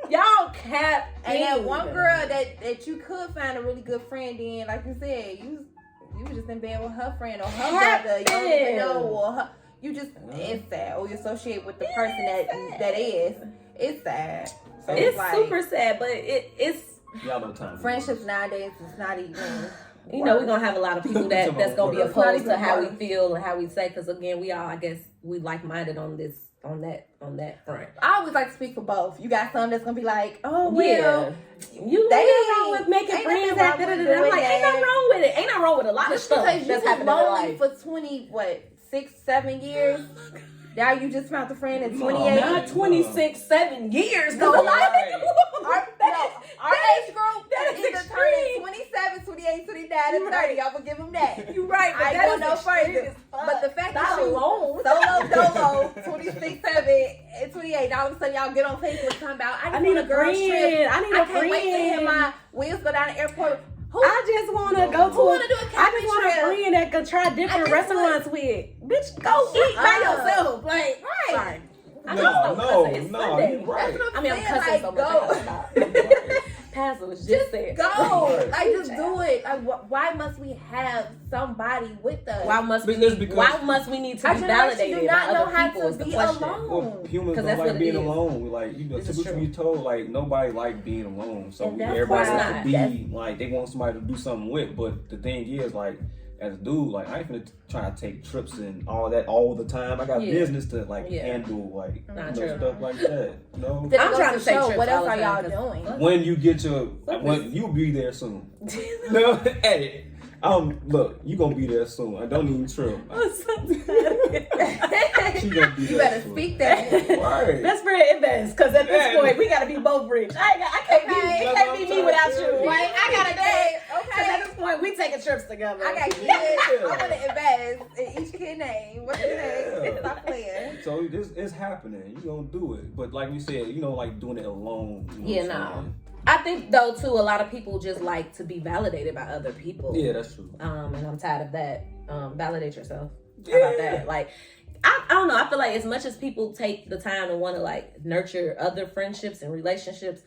Y'all cap. And that one girl that you could find a really good friend in, like you said, you were just in bed with her friend or her brother. You don't even know, or her, you just it's sad. Or you associate with the person that is. It's sad. So it's like, super sad, but it's y'all no time. Friendships nowadays is not even. You know, we're gonna have a lot of people that's gonna be opposed to how we feel and how we say. Because again, we all, I guess, we like minded on this. On that front. I always like to speak for both. You got some that's gonna be like, oh well, you ain't wrong with making friends. I'm like, ain't nothing wrong with it. Ain't nothing wrong with a lot of stuff that's happening in life. For 6-7 years. Now you just found a friend at 28. Not 26, 7 years. No, a lot of people. Our age group is either turning 27, 28, 29, and 30. I'm gonna give them that. You're right. I ain't going no further. But the fact that you alone. solo, 26, 7, and 28, all of a sudden y'all get on Facebook talking about, I need a girl friend. trip. I need a friend. I can't wait to hear my wheels go down the airport. I just want to go to a I just want a friend that can try different restaurants with. Bitch, go eat by yourself. Like, sorry. No, you're right. I'm cussing so much. Pastor was just saying. Go. Like, just do it. Like, why must we have somebody with us? Why must we need to be validated? Do not know how to be alone. Well, humans don't like being alone. Like, you know, typically you told, like, nobody like being alone. So everybody wants to be, like, they want somebody to do something with. But the thing is, like, as a dude, like, I ain't finna try to take trips and all that all the time. I got business to handle, like, stuff like that. You know? I'm trying to take trips. What else are y'all doing? When you get when you'll be there soon. No, hey. Look, you gonna be there soon. I don't even trip. She gonna be you better speak that. Right. Best friend invest, because at this point we gotta be both rich. I can't be me without you. Like, I gotta date. Okay. At this point we taking trips together. I got kids. I'm gonna invest in each kid name. What's your name? Stop playing. So this is happening. You gonna do it, but like we said, you know, like doing it alone. You know I think though too, a lot of people just like to be validated by other people. Yeah, that's true. And I'm tired of that. Validate yourself. How about that? Like, I don't know. I feel like as much as people take the time to want to like nurture other friendships and relationships,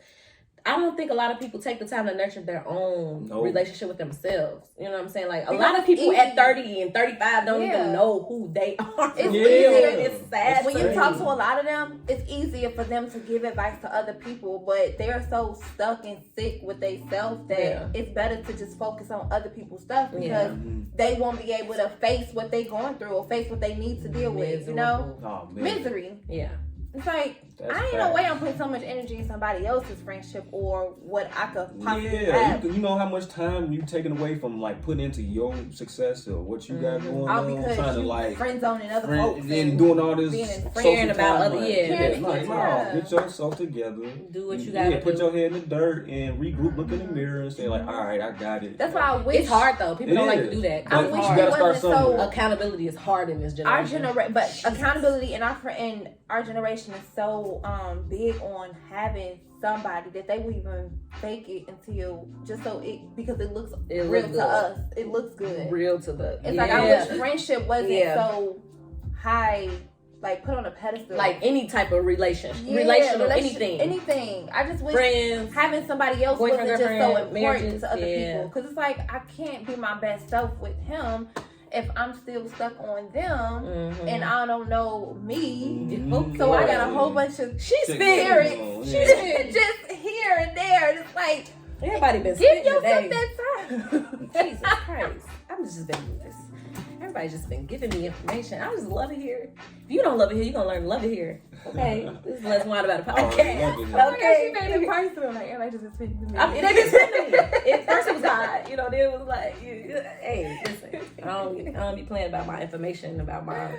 I don't think a lot of people take the time to nurture their own relationship with themselves. You know what I'm saying? Like, a lot of people at 30 and 35 don't even know who they are. It's easier. It's sad. When you talk to a lot of them, it's easier for them to give advice to other people, but they're so stuck and sick with themselves that it's better to just focus on other people's stuff because they won't be able to face what they're going through or face what they need to deal with, you know? Misery. Yeah. It's like, I ain't no way I'm putting so much energy in somebody else's friendship or what I could possibly have. You know how much time you taking away from like putting into your success or what you got going on, trying to like friend zoning other folks and doing all this caring about other get yourself together. Do what you gotta do. Put your head in the dirt and regroup, look in the mirror and say like, all right, I got it. That's why I wish. It's hard though. People don't like to do that. I wish it wasn't so. Accountability is hard in this generation. But accountability in our generation is so big on having somebody that they will even fake it until because it looks real to us. It looks good. Real to the. It's like I wish friendship wasn't so high, like put on a pedestal. Like any type of relationship, anything. Anything. I just wish friends, having somebody else wasn't just so important to other people. Because it's like I can't be my best self with him if I'm still stuck on them and I don't know me. So I got a whole bunch of spirits just here and there. And it's like, everybody been give yourself that time. Jesus Christ. I'm just been doing this. Everybody's just been giving me information. I just love it here. If you don't love it here, you're going to learn to love it here. Okay? This is Let's Wine About a Podcast. Okay. She made it personal. Like, everybody just been speaking to me. I mean, they been speaking to me. At first it was hard. You know, then it was like, hey, listen. I don't be playing about my information, about my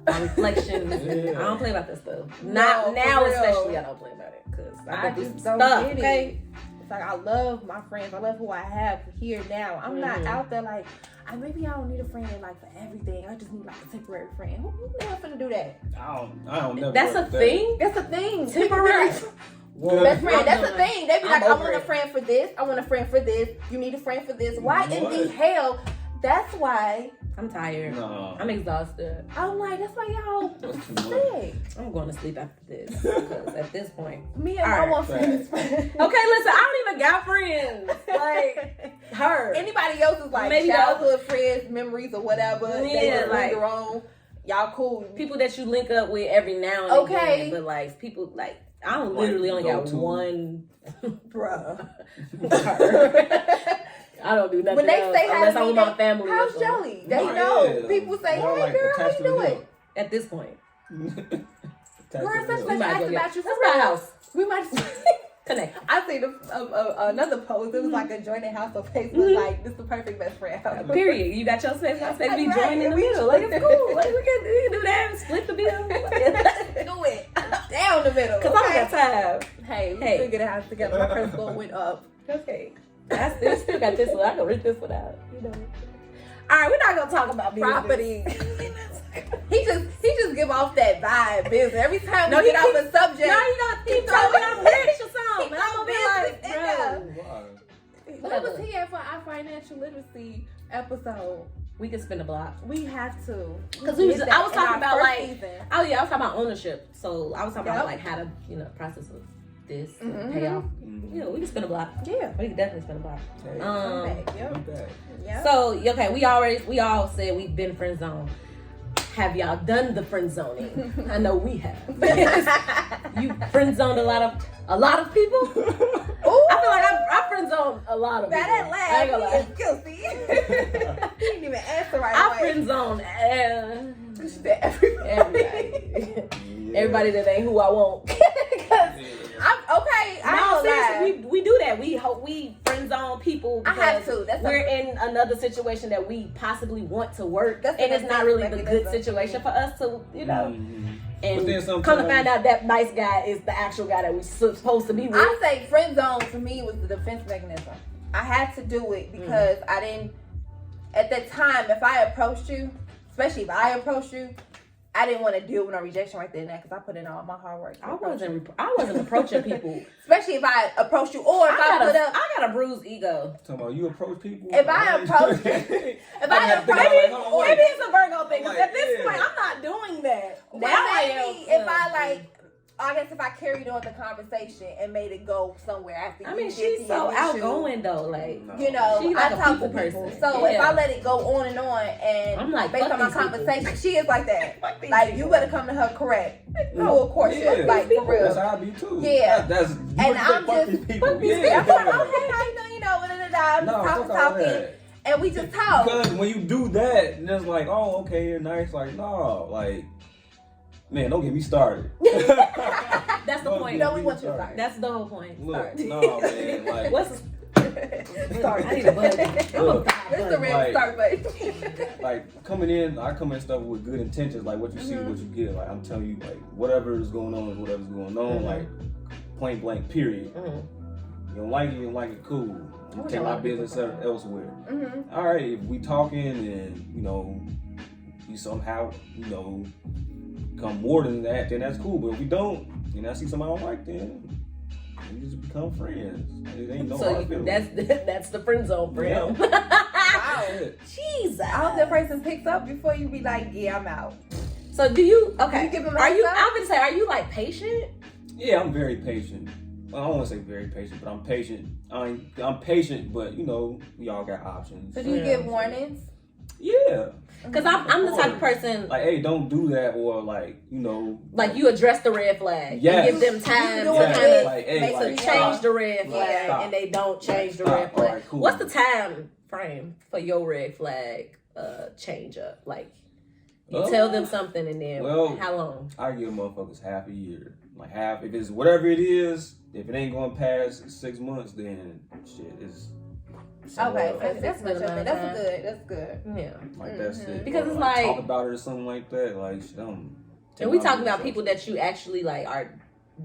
reflections. I don't play about that stuff. Not now, especially, I don't play about it. Because I just don't get it. It's like I love my friends. I love who I have here now. I'm not out there like, maybe I don't need a friend like for everything. I just need like a temporary friend. Who the hell finna do that? I don't never. That's a work that. thing. That's the thing. Temporary. Well, Best friend, that's the done. thing. They be I'm like, I over want a it. friend for this. I want a friend for this. You need a friend for this. Why in the What? hell? That's why I'm tired. No. I'm exhausted. I'm like, that's why y'all That's too much. sick. I'm going to sleep after this because at this point. Me and All my right, one friend. Okay, listen. I don't even got friends. Like her. Anybody else is like Maybe childhood friends, memories or whatever. They Yeah, were like- linger on. Y'all cool. People that you link up with every now and Okay. again, but like people like I don't Like, literally only got go-to. one. Bruh. I don't do nothing When they else say hi unless to I'm me, with my family. or how's something. Joey? They Right, know. yeah. People say, More hey like girl, how attached you to the doing? hip. At this point, Girl, such we like might asked go get. about you for That's my real. house. We might Connect. I seen another post. It was like a joining house on Facebook. Like, this is the perfect best friend house. Period. You got your space. I say we Right, join in the we- middle. Like it's cool. Like we can do that. Split the bill. Do it. Down the middle. Cause I don't got time. Hey, we Hey. figured it out together. My credit score went up. Okay. I still got this one. I can rent this one out. You know. All right, we're not gonna talk about business. Property. He just give off that vibe business. Every time No, we he get off keep- a subject, Now you gotta keep throwing talking. I'm rich or something. Keep And I'm gonna be throwing like, business in bro. What was he at for our financial literacy episode? We can spin a block. We have to. 'Cause we was- did I that was in talking our about, first like, season. Oh yeah, I was talking about ownership. So I was talking Yep. about like how to, process of this Mhm. pay off. We can spin a block. Yeah. We can definitely spin a block. Hey, Yep. Yep. So okay, we all said we've been friend zoned. Have y'all done the friend zoning? I know we have. You friend zoned a lot of people. Ooh, I feel like I friend zoned a lot of people. that I ain't gonna lie. laugh. He is guilty. He didn't even answer right I away. friend zoned She said everybody. everybody that ain't who I want. I'm okay. I No, ain't gonna lie. seriously, we do that. We friend zone people I have because to. That's we're in another situation that we possibly want to work, That's and the it's not defense really the good mechanism. situation for us to, And But then come to sometimes- find out that nice guy is the actual guy that we're supposed to be with. I say friend zone for me was the defense mechanism. I had to do it because I didn't. At that time, if I approached you, especially if I approached you, I didn't want to deal with no rejection right there and there because I put in all my hard work. I wasn't approaching people. Especially if I approach you or if I got a bruised ego. Talking about you approach people. If I approach- Maybe maybe it's a Virgo thing. 'Cause Like, at this yeah. point, I'm not doing that. Now Now I maybe am. if I guess if I carried on the conversation and made it go somewhere after I you mean, did she's the so initial- outgoing though. Like, You know, She like I a talk people to people. person. So if Yeah. I let it go on and I'm like, based fuck on my these people. conversation, she is like that. Fuck these Like people. you better come to her correct. No, of course, Yeah. like for real. That's how I be too. Yeah. That's And I'm fuck just- these people. Fuck these Yeah. people. I'm like, okay, how you know, I'm No, just fuck all talking, that. and we just talk. Because when you do that, and it's like, oh, okay, you're nice. Like, no, like, man, don't get me started. That's the point. No, we want you to start. That's the whole point. Look, no, man, like, What's Sorry. I need a button. Look. It's the real Like- start button. like coming in, I come in stuff with good intentions. Like what you see, what you get. Like I'm telling you, like whatever is going on is whatever's going on. Like point blank, period. You don't like it, you don't like it, cool. You I take my like people business like that. elsewhere. Mm-hmm. All right, if we talking and you somehow become more than that, then that's cool. But if we don't, and I see somebody I don't like, then we just become friends. It ain't no So hard feelings. that's the friend zone for him. Wow. That's it. Jesus. I hope that person picks up before you be like, yeah, I'm out. So do you? Okay. You give him a are heads you? up? I'm gonna say, are you like patient? Yeah, I'm very patient. Well, I don't want to say very patient, but I'm patient. I'm patient, but we all got options. So do you Yeah. give warnings? Yeah. Because I'm the type of person Like, hey, don't do that, or like you address the red flag. Yes. You give them time You to doing kind it. of like, hey, Make like, sure you change stop. the red flag, Yeah. Stop. and they don't change the Stop. red flag. Alright, cool. What's the time frame for your red flag change up? Like you tell them something, and then Well, how long? I give motherfuckers half a year. Like half, if it's whatever it is, if it ain't going past 6 months, then shit is. Okay, else. that's That's much good of amount it. of That's time. good. That's good. Yeah. Like that's it. Because Or, it's like- talk about it or something like that. Like shit, And we talk about people that you actually like are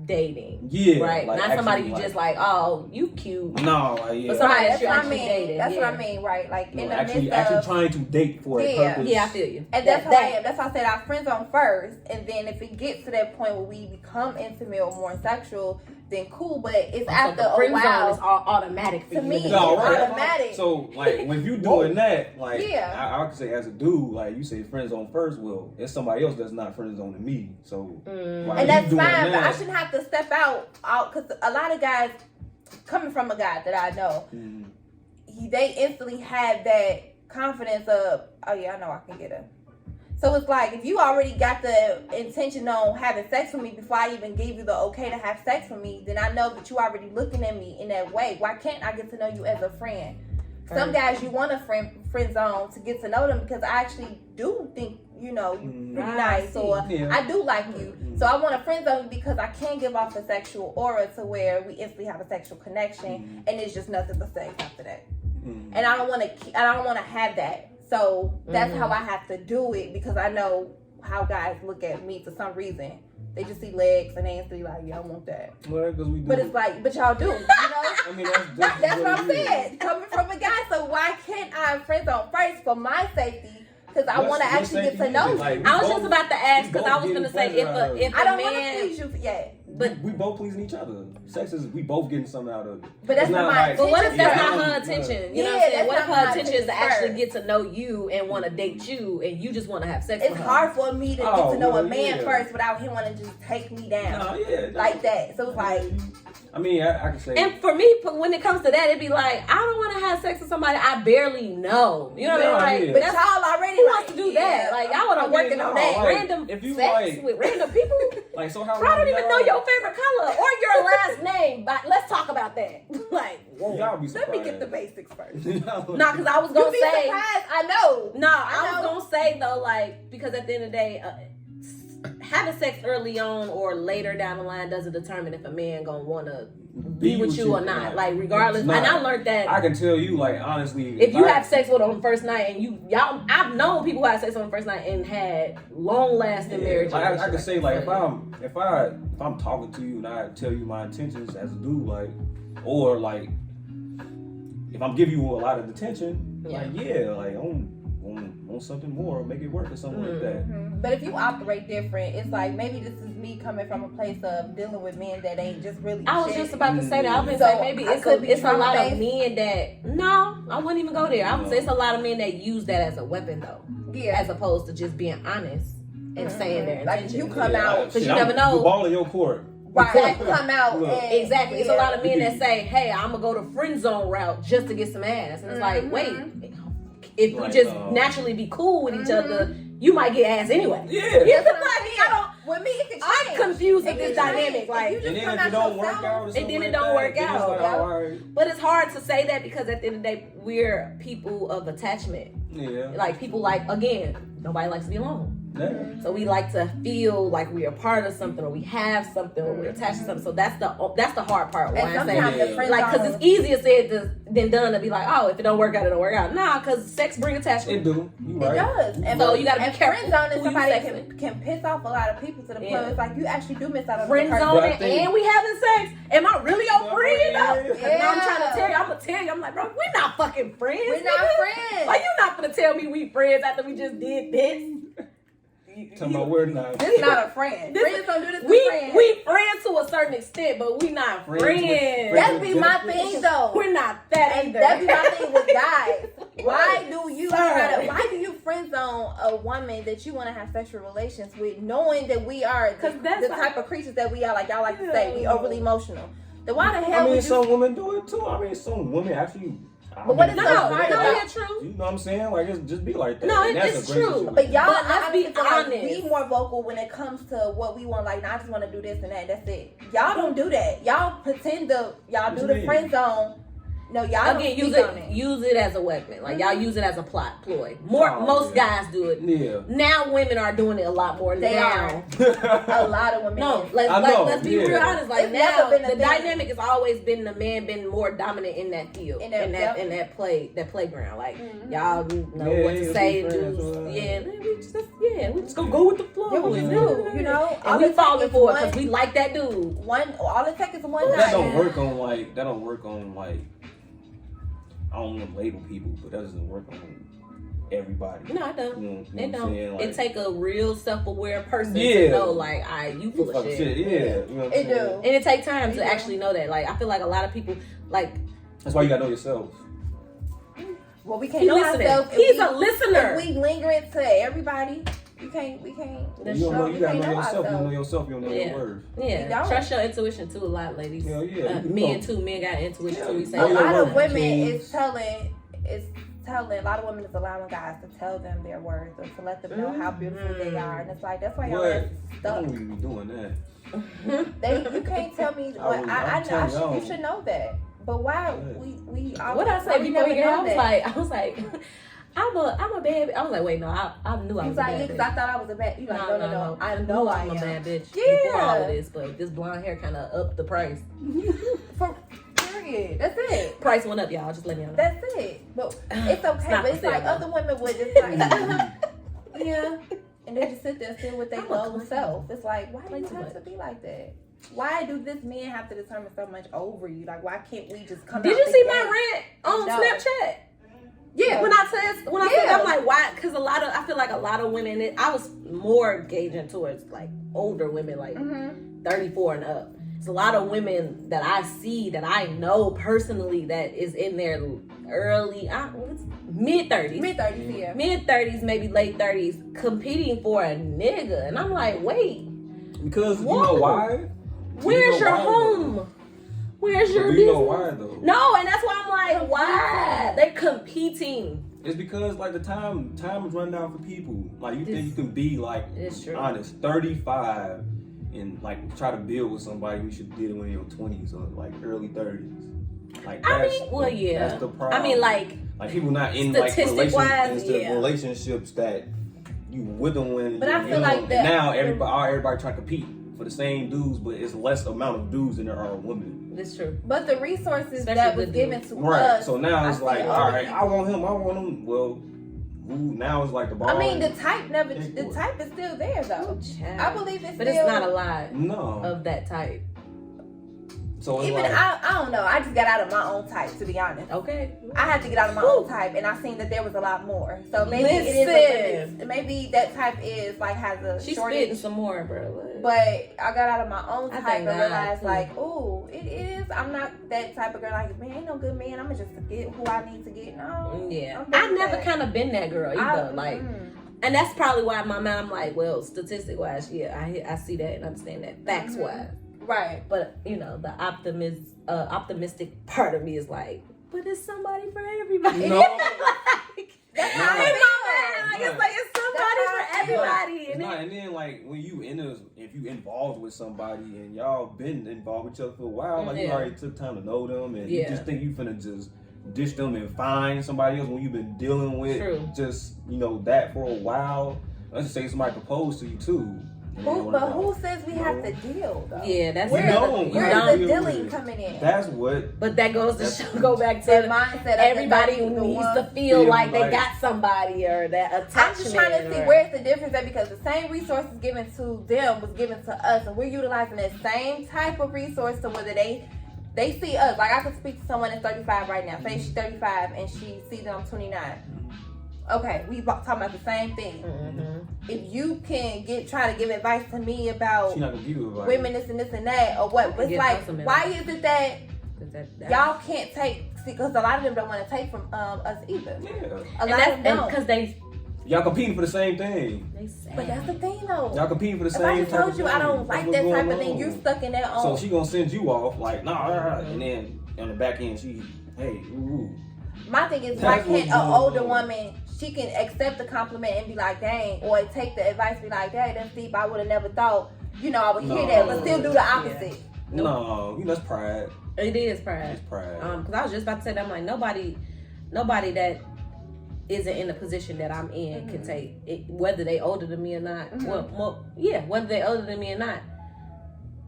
dating. Yeah, Right. like, Not somebody actually, you like- just like, oh, you cute. No, like, yeah. But somebody Right, that that's you what I actually mean. dated. That's yeah. what I mean, right? Like No, in the actually midst of, trying to date for a Yeah. purpose. Yeah, I feel you. and that's how I am. That's why I said our friend zone first, and then if it gets to that point where we become intimate or more sexual, then cool. But it's So after the a friend zone while. is all automatic for To you. me, No, it's right. automatic. So, like, when you doing that, like, Yeah. I could say as a dude, like, you say friend zone first, well, it's somebody else that's not friend zoning me. So, while And you that's doing fine, but I that- shouldn't have to step out because a lot of guys, coming from a guy that I know, Mhm. they instantly have that confidence of, oh yeah, I know I can get her. So it's like, if you already got the intention on having sex with me before I even gave you the okay to have sex with me, then I know that you already looking at me in that way. Why can't I get to know you as a friend? Some guys, you want a friend zone to get to know them because I actually do think, you know, you're pretty Right, nice, or yeah. I do like you. Mhm. So I want a friend zone because I can give off a sexual aura to where we instantly have a sexual connection, Mhm. and it's just nothing but sex after that. Mhm. And I don't want to have that. So that's Mhm. how I have to do it because I know how guys look at me for some reason. They just see legs and they instantly like, yeah, I want that. Well, because we do. But it's like, but y'all do, you know? I mean, That's what I'm it is. saying. Coming from a guy, so why can't I friend zone first for my safety? Because I What's- want to what actually get safety to know is it? you. Like, we I was both- just about to ask we because both I was getting gonna say pleasure out of it. if I a don't want to man, please you yet. but we both pleasing each other. Sex is we both getting something out of it. But that's It's not my like- but what if that's Yeah, not her yeah. intention? You know Yeah, what I'm saying? that's What if not her my intention is to intention actually first. get to know you and want to date you, and you just want to have sex It's with her? hard for me to get Oh, to know a well, man yeah. first without him wanting to just take me down No, yeah, like that. So it's like, I mean, I can say. And for me, when it comes to that, it'd be like, I don't want to have sex with somebody I barely know. You know what I mean? Yeah, Like, yeah. but that's, y'all already who like, wants to do yeah, that? Like, y'all want I'm to working no, on that. like, random if you sex like- with random people. like, so how Bro, I don't even know y'all- your favorite color or your last name, but let's talk about that. Like, whoa. Y'all be Let surprised. me get the basics first. Nah, because I was You gonna be say, surprised, I know. no, I I was know. gonna say though, like, because at the end of the day, having sex early on or later down the line doesn't determine if a man gonna wanna be with you or not. Like, regardless, It's and I not. learned that. I can tell you, like, honestly, If you I- have sex with them on the first night and y'all, I've known people who had sex on the first night and had long lasting marriages. Like, and I shit can say, like, if that. I'm talking to you and I tell you my intentions as a dude, like, or like, if I'm giving you a lot of attention, Yeah. like, yeah, like, on something more, make it work or something like that. Mhm. But if you operate different, it's like maybe this is me coming from a place of dealing with men that ain't just really. I was shit. just about to say that. I was gonna So, say maybe I it's could be it's a lot of trauma-based. men that no, I wouldn't even go there. I would say it's a lot of men that use that as a weapon though, Yeah. as opposed to just being honest and saying their Like, intentions. you come out- because you never know. The ball in your court. Right. Like, come out Look. and Exactly. It's a lot of men Yeah. that say, "Hey, I'm gonna go the friend zone route just to get some ass," and it's like, Mhm. wait, if you Right, just no. naturally be cool with each other, you might get ass anyway. Yeah. That's what Like, I'm saying. With me, it can I'm change. confused with It this can dynamic. change. Like, If you And just then come if out it don't yourself, work out, or something then it like don't that, work then it's out. like, Yeah. all right. but it's hard to say that because at the end of the day, we're people of attachment. Yeah. Like people like again, nobody likes to be alone. Yeah. So we like to feel like we are part of something or we have something or we're attached to something. So that's the hard part. Why And I say sometimes Yeah. the friend like, because zone- it's easier said than done to be like, oh, if it don't work out, it don't work out. Nah, because sex bring It attachment. do. You It right. does. And So you gotta be and careful friend zone who is you somebody sex that can piss off a lot of people to the point Yeah. where it's like you actually do miss out on Friend the person. zone But I think- and we having sex. Am I really your Yeah. friend though? Yeah. And I'm trying to tell you, I'm gonna tell you, I'm like, bro, we're not fucking friends. We're not nigga. friends. Like, you not gonna tell me we friends after we just did this. Talking about we're not. This not a friend. This- Friends don't do this to We friends. friends to a certain extent, but we not Friends friends. with- That be my thing though. We're not that And either. that be my thing with guys. Why do you Sir. why do you friend zone a woman that you want to have sexual relations with, knowing that we are 'Cause that's the like- type of creatures that we are? Like y'all like to say, we Yeah. overly emotional. Then why the I hell mean, would you? some women do it too. I mean, some women actually. But what is no, so no, hard no, about- yeah, true. You know what I'm saying? Like, it's just be like that. No, And that's it's a great true. situation. But y'all, But let's I be feel like honest. be more vocal when it comes to what we want. Like, nah, I just want to do this and that. That's it. Y'all don't do that. Y'all pretend to y'all What do you the mean? friend zone. No, y'all Again, don't use it as a weapon. Like y'all use it as a plot ploy. Most guys do it. Yeah. Now women are doing it a lot more. They now. A lot of women. No, know, let's be real honest. Like It's now, never been a the thing. dynamic has always been the man been more dominant in that field, in that playground. Like y'all know what to say, we just gonna go with the flow. Yeah, what you do, you know? And we falling for it because we like that dude. All it takes is one night. That don't work on like. I don't want to label people, but that doesn't work on everybody. No, it don't. You know It don't. like, It take a real self-aware person to know, like, you full of shit. Yeah, you know what I'm It saying? do. And it take time to actually know that. Like, I feel like a lot of people, like, that's why you gotta know yourself. Well, we can't know ourselves. He's a listener. If we linger into everybody, we can't. You don't know. You gotta know yourself. You don't know yourself. You don't know your worth. Yeah, trust your intuition too a lot, ladies. Hell yeah. Men too. Men got intuition too. We say A lot of women Kings. is telling. A lot of women is allowing guys to tell them their worth or to let them know how beautiful they are, and it's like that's why y'all are I stuck. don't even be doing that. You can't tell me. You should know that. But why we? What I say before you got? I was like. I'm a bad bitch. I was like, wait, no, I knew I was a bad bitch. I thought I was a bad. You like, no. I know I'm a bad bitch Yeah. before all of this, but this blonde hair kind of upped the price. Period. That's it. Price went up, y'all. Just let me know. That's it. But it's okay. not But it's for like sale, other women would just like, yeah, and they just sit there still with their low self. It's like, why do you have to be like that? Why do this man have to determine so much over you? Like, why can't we just come? Did you see my rant on Snapchat? Yeah. When I said, I'm like, why? Because I feel like a lot of women. I was more gauging towards like older women, like 34 and up. It's a lot of women that I see that I know personally that is in their early, mid 30s. Yeah. Mid 30s, maybe late 30s, competing for a nigga. And I'm like, wait. Because whoa. you know why? Where's your home? Though? Where's your business? You know why though? No, and that's why I'm like, why? They're competing. It's because like the time is running out for people. Like you think you can be like honest, 35 and like try to build with somebody you should deal in your 20s or like early 30s. Like that's that's the problem. I mean like people not in like relationships that you with them when. But I feel like that now everybody trying to compete for the same dudes, but it's less amount of dudes than there are women. That's true. But the resources that was given to right. us. So now it's like, all right, I want him. Well, now it's like the ball. I mean, the type is still there though. I believe it's but still. It's not a lot of that type. So it's even like, I don't know. I just got out of my own type, to be honest. Okay. I had to get out of my own type, and I seen that there was a lot more. So maybe it is. Maybe that type is like has a She's shortage. spitting some more, bro. But I got out of my own type and realized, like, ooh, it is. I'm not that type of girl. Like, man, ain't no good man. I'm gonna just get who I need to get. No. Yeah. I never kind of been that girl either. And that's probably why in my mind I'm like, well, statistic wise, I see that and understand that. Facts wise. Right. But you know, the optimistic part of me is like, but it's somebody for everybody. No. That's how I feel. It's like it's somebody for everybody. And then like when you if you involved with somebody and y'all been involved with each other for a while, like you already took time to know them, and you just think you finna just ditch them and find somebody else when you've been dealing with just that for a while. Let's just say somebody proposed to you too. Who says we have to deal though? Yeah, that's where's the dealing coming in? That's what. But that goes to go back to the mindset. Everybody needs to feel like they got somebody or that attachment. I'm just trying to see where's the difference at, because the same resources given to them was given to us, and we're utilizing that same type of resource to whether they see us. Like I could speak to someone that's 35 right now. Say she's 35 and she sees that I'm 29. Okay, we talking about the same thing. If you can try to give advice to me about women, this and this and that, or what, but it's like, why is it that y'all can't take? Because a lot of them don't want to take from us either. Yeah. A lot of them because y'all competing for the same thing. But that's the thing though. Y'all competing for the same thing. If I just told you I don't like that type of thing, you're stuck in that. So she gonna send you off like and then on the back end ooh. My thing is, why can't an older woman, she can accept the compliment and be like, dang, or take the advice and be like, dang, that's deep. I would have never thought, I would hear that, but still do the opposite. No, you know, that's pride. It is pride. It's pride. Because I was just about to say that. I'm like, nobody that isn't in the position that I'm in can take it, whether they older than me or not. Whether they older than me or not,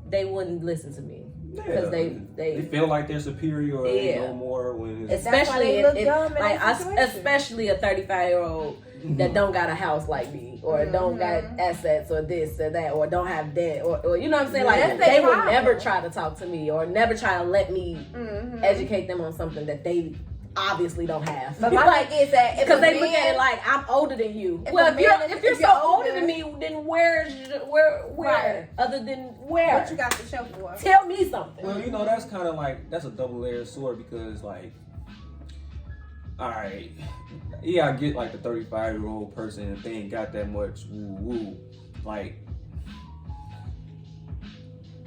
they wouldn't listen to me because they feel like they're superior or they know more when it's especially especially a 35-year-old that don't got a house like me or don't got assets or this or that or don't have debt or you know what I'm saying, like they would never try to talk to me or never try to let me educate them on something that they obviously don't have. But my thing is that because they look at it like I'm older than you. Well, if you're so older than me, then where other than where? What you got to show for? Tell me something. Well, you know, that's kind of like that's a double-edged sword because like, all right, yeah, I get like the 35-year-old person if they ain't got that much woo, like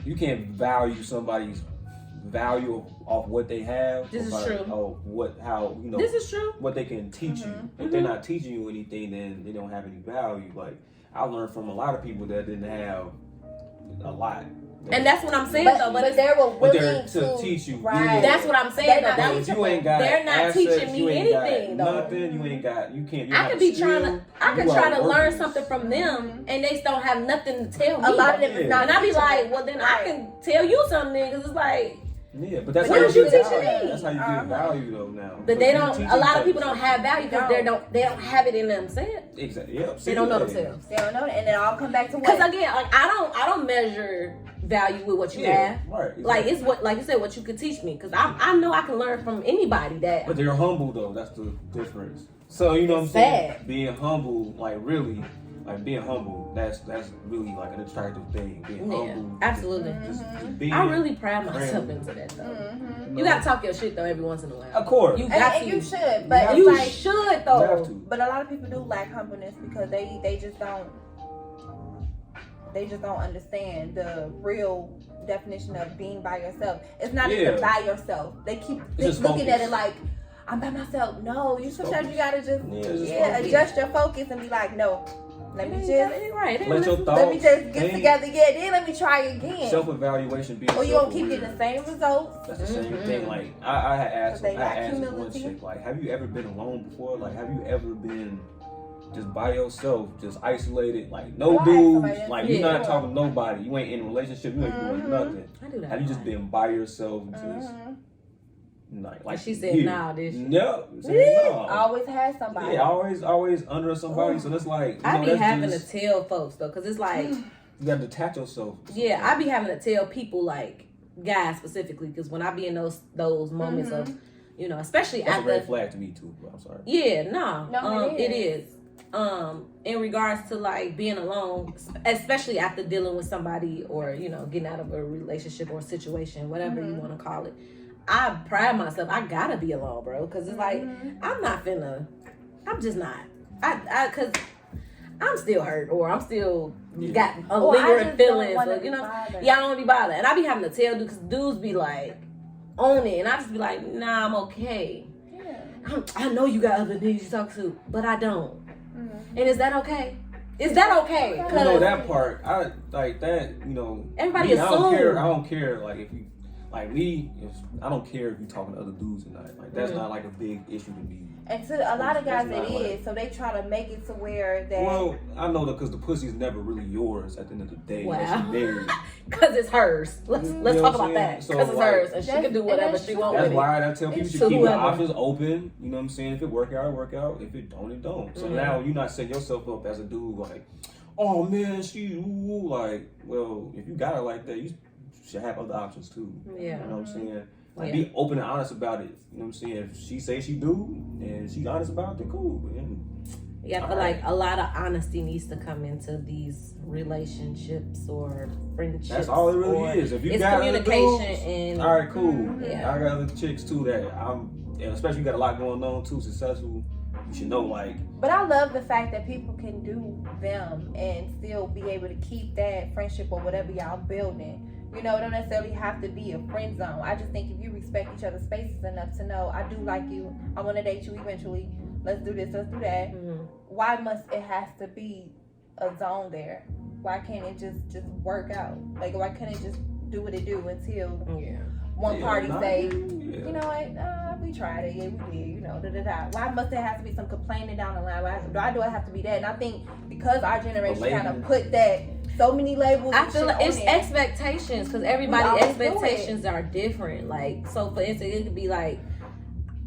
you can't value somebody's value off what they have. This is true. How you know. This is true. What they can teach you. If they're not teaching you anything, then they don't have any value. Like I learned from a lot of people that didn't have a lot. And that's what I'm saying though. But they were willing to teach you. Right. Yeah. That's what I'm saying though. If you ain't got they're not assets, teaching me you ain't anything got though. Nothing. You ain't got. You can't. I could be trying to. I could try to learn something from them, and they don't have nothing to tell me. A lot of them is not. And I be like, well, then I can tell you something because it's like. Yeah, but that's What how did you you get teaching value. me? That's how you get value though now. But they don't. A lot of people don't have value because they don't have it in themselves. Exactly. Yeah. They don't know themselves. They don't know, and it all come back to what? Because again, like I don't measure value with what you have. Right. Exactly. Like it's what, like you said, what you could teach me. Because I know I can learn from anybody that. But they're humble though. That's the difference. So you know what I'm saying? Sad. Being humble, like really, like being humble. That's really like an attractive thing. Being humble. Absolutely. Just being I really pride myself into that though. You gotta talk your shit though every once in a while. Of course. You got and to. you should, but You it's like, should though. You have to. But a lot of people do lack humbleness because they just don't understand the real definition of being by yourself. It's not even by yourself. They keep looking at it like I'm by myself. No, you sometimes you gotta just adjust your focus and be like, no, let me just let me just get together again. Then let me try again. Self-evaluation being. Or you gonna keep getting the same results. That's the same thing. Like I had asked this one chick, like, have you ever been alone before? Like, have you ever been just by yourself, just isolated, like no dudes, like you're not talking to nobody, you ain't in a relationship, you ain't doing nothing. I do that. Have you just been by yourself, just like she said, nah, did she? No, always had somebody. Yeah, always under somebody. So that's like I be having to tell folks though, because it's like you gotta detach yourself. Yeah, I be having to tell people, like guys specifically, because when I be in those moments of, you know, especially that's after a red flag to me too. But I'm sorry. Yeah, no, it is. In regards to like being alone, especially after dealing with somebody or, you know, getting out of a relationship or situation, whatever you want to call it, I pride myself. I gotta be alone, bro, because it's like I'm just not. Cause I'm still hurt or I'm still got a lingering feelings, or, you know. Yeah, I don't want to be bothered, and I be having to tell dudes because dudes be like on it, and I just be like, nah, I'm okay. Yeah. I know you got other niggas you talk to, but I don't. And is that okay? Is that okay? You know that part. I like that. You know, everybody assumes. I don't care. Like if you, like me, I don't care if you talking to other dudes or not. Like that's not like a big issue to me. And to a lot of guys it is. So they try to make it to where that. Well, I know that because the pussy's never really yours at the end of the day. Wow. Because it's hers. Let's talk about that. Because it's hers, and she can do whatever she wants. That's why I tell people to keep the options open. You know what I'm saying? If it work out, it work out. If it don't, it don't. So now you're not setting yourself up as a dude like, oh man, she like. Well, if you got it like that, you should have other options too. Yeah. You know what I'm saying? Like be open and honest about it. You know what I'm saying? If she say she do and she's honest about it, then cool. Yeah, I feel like a lot of honesty needs to come into these relationships or friendships. That's all it really is. If you got communication dudes, and all right, cool. Yeah. I got other chicks too that and especially you got a lot going on too, successful. You should know like. But I love the fact that people can do them and still be able to keep that friendship or whatever y'all building. You know, it don't necessarily have to be a friend zone. I just think if you respect each other's spaces enough to know, I do like you, I want to date you eventually, let's do this, let's do that. Why must it has to be a zone there? Why can't it just work out? Like, why can't it just do what it do until Yeah. one party say, yeah. you know what, we tried it, yeah, we did, you know, Why must there have to be some complaining down the line? Why do I have to be that? And I think because our generation kind of put that, so many labels. I feel like it's there. expectations, because everybody's always expectations are different. Like, so for instance, it could be like,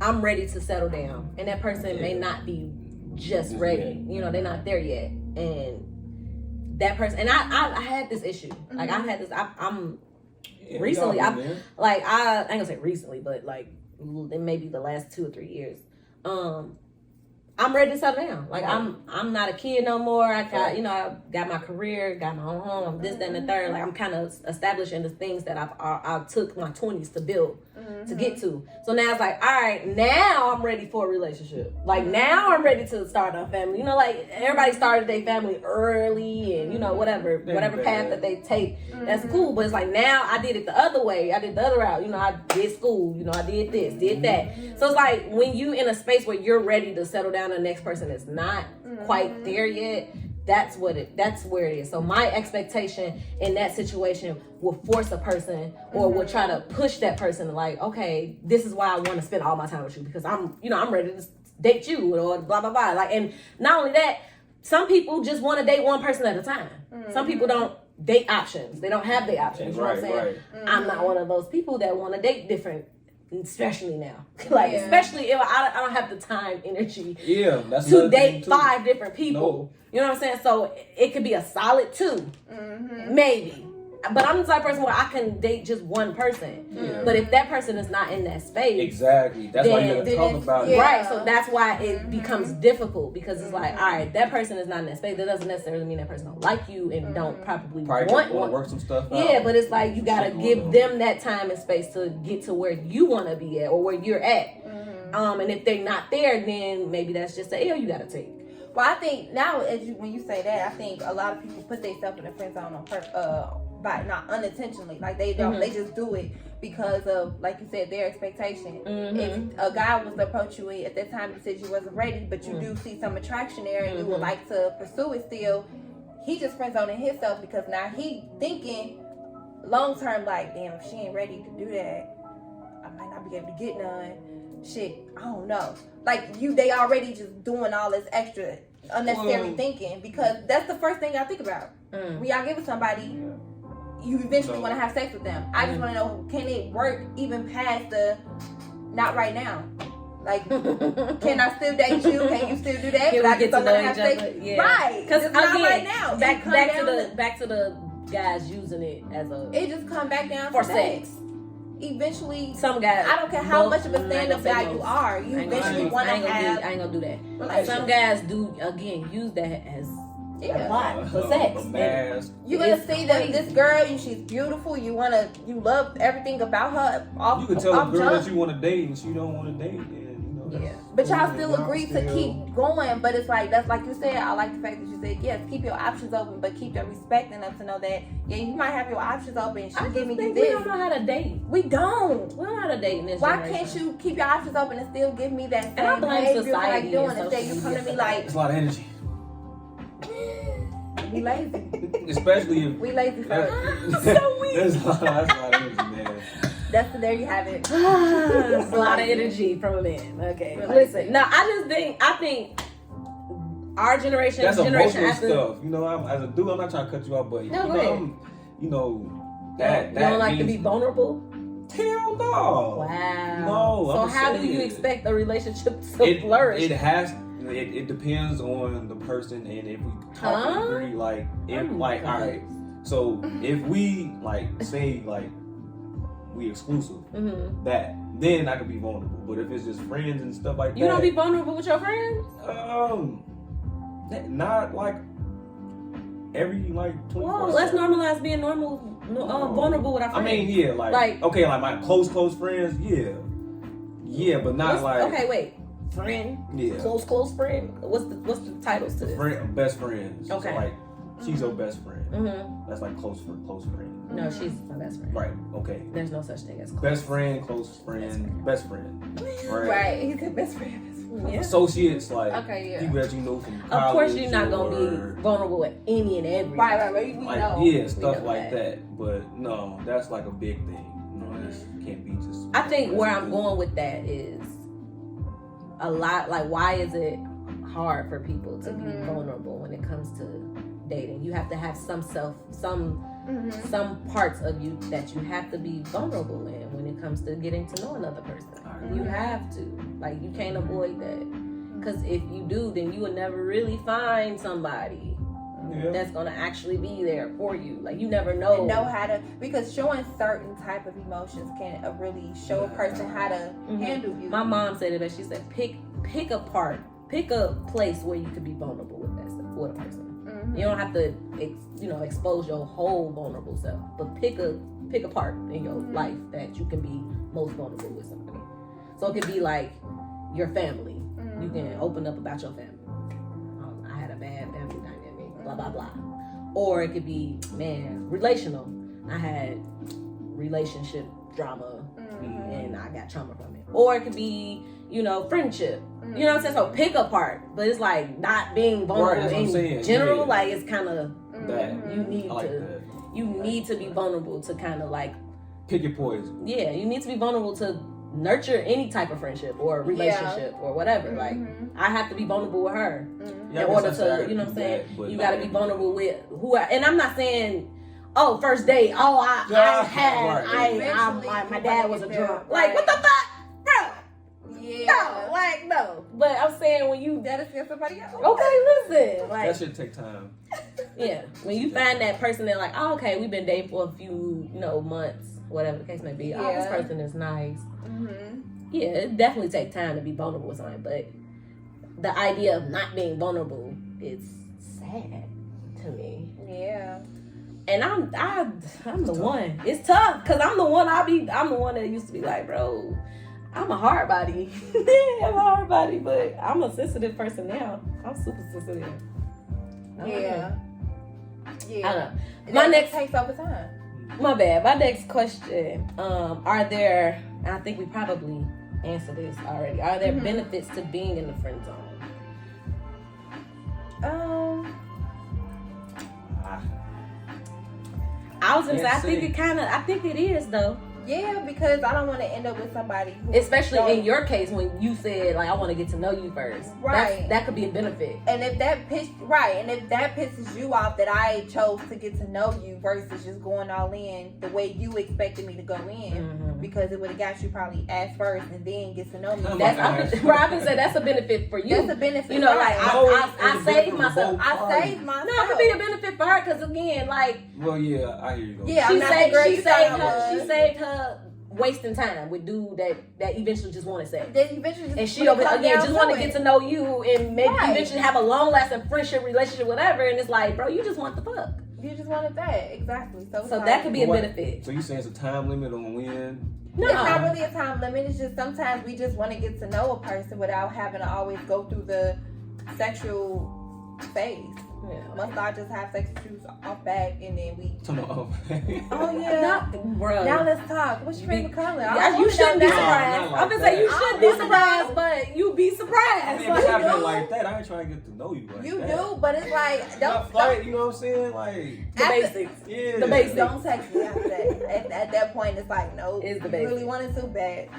I'm ready to settle down, and that person may not be just ready. You know, they're not there yet, and that person. And I had this issue. Like, I've had this. I'm recently. I ain't gonna say recently, but like maybe the last 2 or 3 years. I'm ready to settle down. Like, I'm not a kid no more. I got, you know, I got my career, got my own home. I'm this, that, and the third. Like, I'm kind of establishing the things that I took my 20s to build, to get to. So now it's like, all right, now I'm ready for a relationship. Like, now I'm ready to start a family. You know, like, everybody started their family early, and, you know, whatever path that they take, that's cool. But it's like, now I did it the other way. I did the other route. You know, I did school. You know, I did this, did that. So it's like, when you in a space where you're ready to settle down, the next person is not quite there yet, that's where it is. So my expectation in that situation will force a person, or will try to push that person, like, okay, this is why I want to spend all my time with you, because I'm ready to date you, or blah blah blah. Like, and not only that, some people just want to date one person at a time. Some people don't date options. They don't have date options. You know what I'm saying? I'm not one of those people that want to date different. Especially now, like, especially if I don't have the time, energy, that's to date 5 different people. No. You know what I'm saying? So it could be a solid 2, maybe. But I'm the type of person where I can date just one person. Yeah. But if that person is not in that space, exactly. That's why you gotta talk about it. Right. So that's why it becomes difficult, because it's like, all right, that person is not in that space. That doesn't necessarily mean that person don't like you and don't probably want to work some stuff out. Yeah, but it's like, you gotta give them that time and space to get to where you want to be at, or where you're at. And if they're not there, then maybe that's just the L you gotta take. Well, I think now, when you say that, I think a lot of people put themselves in the friend zone on purpose. By not unintentionally, like they don't, they just do it because of, like you said, their expectation. If a guy was to approach you at that time, you said you wasn't ready, but you do see some attraction there, and you would like to pursue it still, he just friend zoning himself, because now he thinking long term, like, damn, if she ain't ready to do that, I might not be able to get none. Shit, I don't know. Like, they already just doing all this extra unnecessary thinking, because that's the first thing I think about. When y'all get with somebody, you eventually want to have sex with them. I just want to know, can it work even past the not right now? Like, can I still date you? Can you still do that? Can we get to know each other? Yeah. Right. Because again, not right now. Back to the guys using it as a, it just come back down for to sex. Eventually, some guys, I don't care how much of a stand-up guy you are, you eventually want to have. I ain't gonna do that. Some guys do, again, use that as a plot for sex. You're gonna see that this girl, she's beautiful. You love everything about her. You can tell a girl that you want to date and she don't want to date. But y'all still agree to keep going. But it's like, that's like you said. I like the fact that you said, yes, keep your options open, but keep them respect enough to know that, yeah, you might have your options open. She give me this. We don't know how to date. We don't. We don't know how to date in this Why generation. can't you keep your options open and still give me that same and I blame behavior society like doing instead you come to me like, it's a lot of energy. We lazy. Especially if we lazy folks. So weak. That's a lot of energy, man. There you have it. It's a lot of energy from a man. Okay. Listen, no, I think our generation, that's generation emotional after stuff. You know, as a dude, I'm not trying to cut you off, but you don't like to be vulnerable. Hell no. Wow. No. So how do you expect a relationship to flourish? It depends on the person, and if we talk and agree, like, all right. So if we say we exclusive, then I could be vulnerable. But if it's just friends and stuff like that, you don't be vulnerable with your friends. Not like every 24/7. Whoa, let's normalize being vulnerable with our friends. I mean, my close friends, but not okay, wait. Friend, close friend. What's the titles to this? Best friends. Okay, so she's your best friend. That's like close friend. No, she's my best friend. Right. Okay. There's no such thing as close. Best friend, close friend, best friend. Right. He said best friend. Yeah. Associates, like Okay, yeah. people that you know from college. Of course, you're not gonna or, be vulnerable with any and every. Right. We like, know. yeah, stuff know like that. that. But no, that's like a big thing. You know, it can't be just. I think where I'm going with that is a lot. Like, why is it hard for people to be vulnerable when it comes to dating? You have to have some parts of you that you have to be vulnerable in when it comes to getting to know another person. You have to. Like, you can't avoid that. Because if you do, then you will never really find somebody that's gonna actually be there for you. Like, you never know. And know how to, because showing certain type of emotions can really show a person how to handle you. My mom said it, but she said, pick a place where you could be vulnerable with a person. You don't have to, expose your whole vulnerable self, but pick a part in your life that you can be most vulnerable with somebody. So it could be like your family. You can open up about your family. I had a bad family dynamic, blah blah blah. Or it could be, relational. I had relationship drama and I got trauma from it. Or it could be, friendship. You know what I'm saying? So pick a part, but it's like not being vulnerable in general. Like, it's kind of that you need to be vulnerable to kind of like pick your poison. Yeah, you need to be vulnerable to nurture any type of friendship or relationship or whatever. Like, I have to be vulnerable with her in order to, you know what I'm saying? You got to be vulnerable with and I'm not saying, oh, first date, my dad was a drunk. Like, what the fuck, bro? Yeah. No. But I'm saying when you that is for somebody else. Okay, listen. Like, that should take time. Yeah. When you find that person that like, oh, okay, we've been dating for a few, months, whatever the case may be. Oh, this person is nice. Yeah, it definitely takes time to be vulnerable with somebody, but the idea of not being vulnerable is sad to me. Yeah. And I'm the one. It's tough because I'm the one that used to be like, bro, I'm a hard body. I'm a hard body, but I'm a sensitive person now. I'm super sensitive. Yeah. I don't know. My next takes over time. My bad. My next question: are there? And I think we probably answered this already. Are there benefits to being in the friend zone? I was gonna say, I think it is though. Yeah, because I don't want to end up with somebody who especially in your case when you said like I want to get to know you first. Right. That could be a benefit. And if that pisses you off that I chose to get to know you versus just going all in the way you expected me to go in, because it would have got you probably ass first and then get to know me. Robin said that's a benefit for you. That's a benefit. Like I saved myself. I saved myself. No, it could be a benefit for her because again, like. Well, yeah, I hear you. Yeah, she saved her wasting time with dude that eventually just want to say. And she just want to get to know you and maybe eventually have a long lasting friendship, relationship, whatever. And it's like, bro, you just want the fuck. You just wanted that, exactly. So that could be a benefit. So you saying it's a time limit on when? No, it's not really a time limit. It's just sometimes we just want to get to know a person without having to always go through the sexual phase. Yeah. Must I just have sex with you off back and then we oh yeah. Now let's talk. What's your favorite color? You shouldn't be surprised. I'm gonna say you should be surprised, but you be surprised. I mean, if it's happening like that, I ain't trying to get to know you like you that. do, but it's like don't you know what I'm saying? Like the basics. Yeah. The basics. Don't text me after that. At that point it's like no. It's the basics. basics. Really wanted to bad.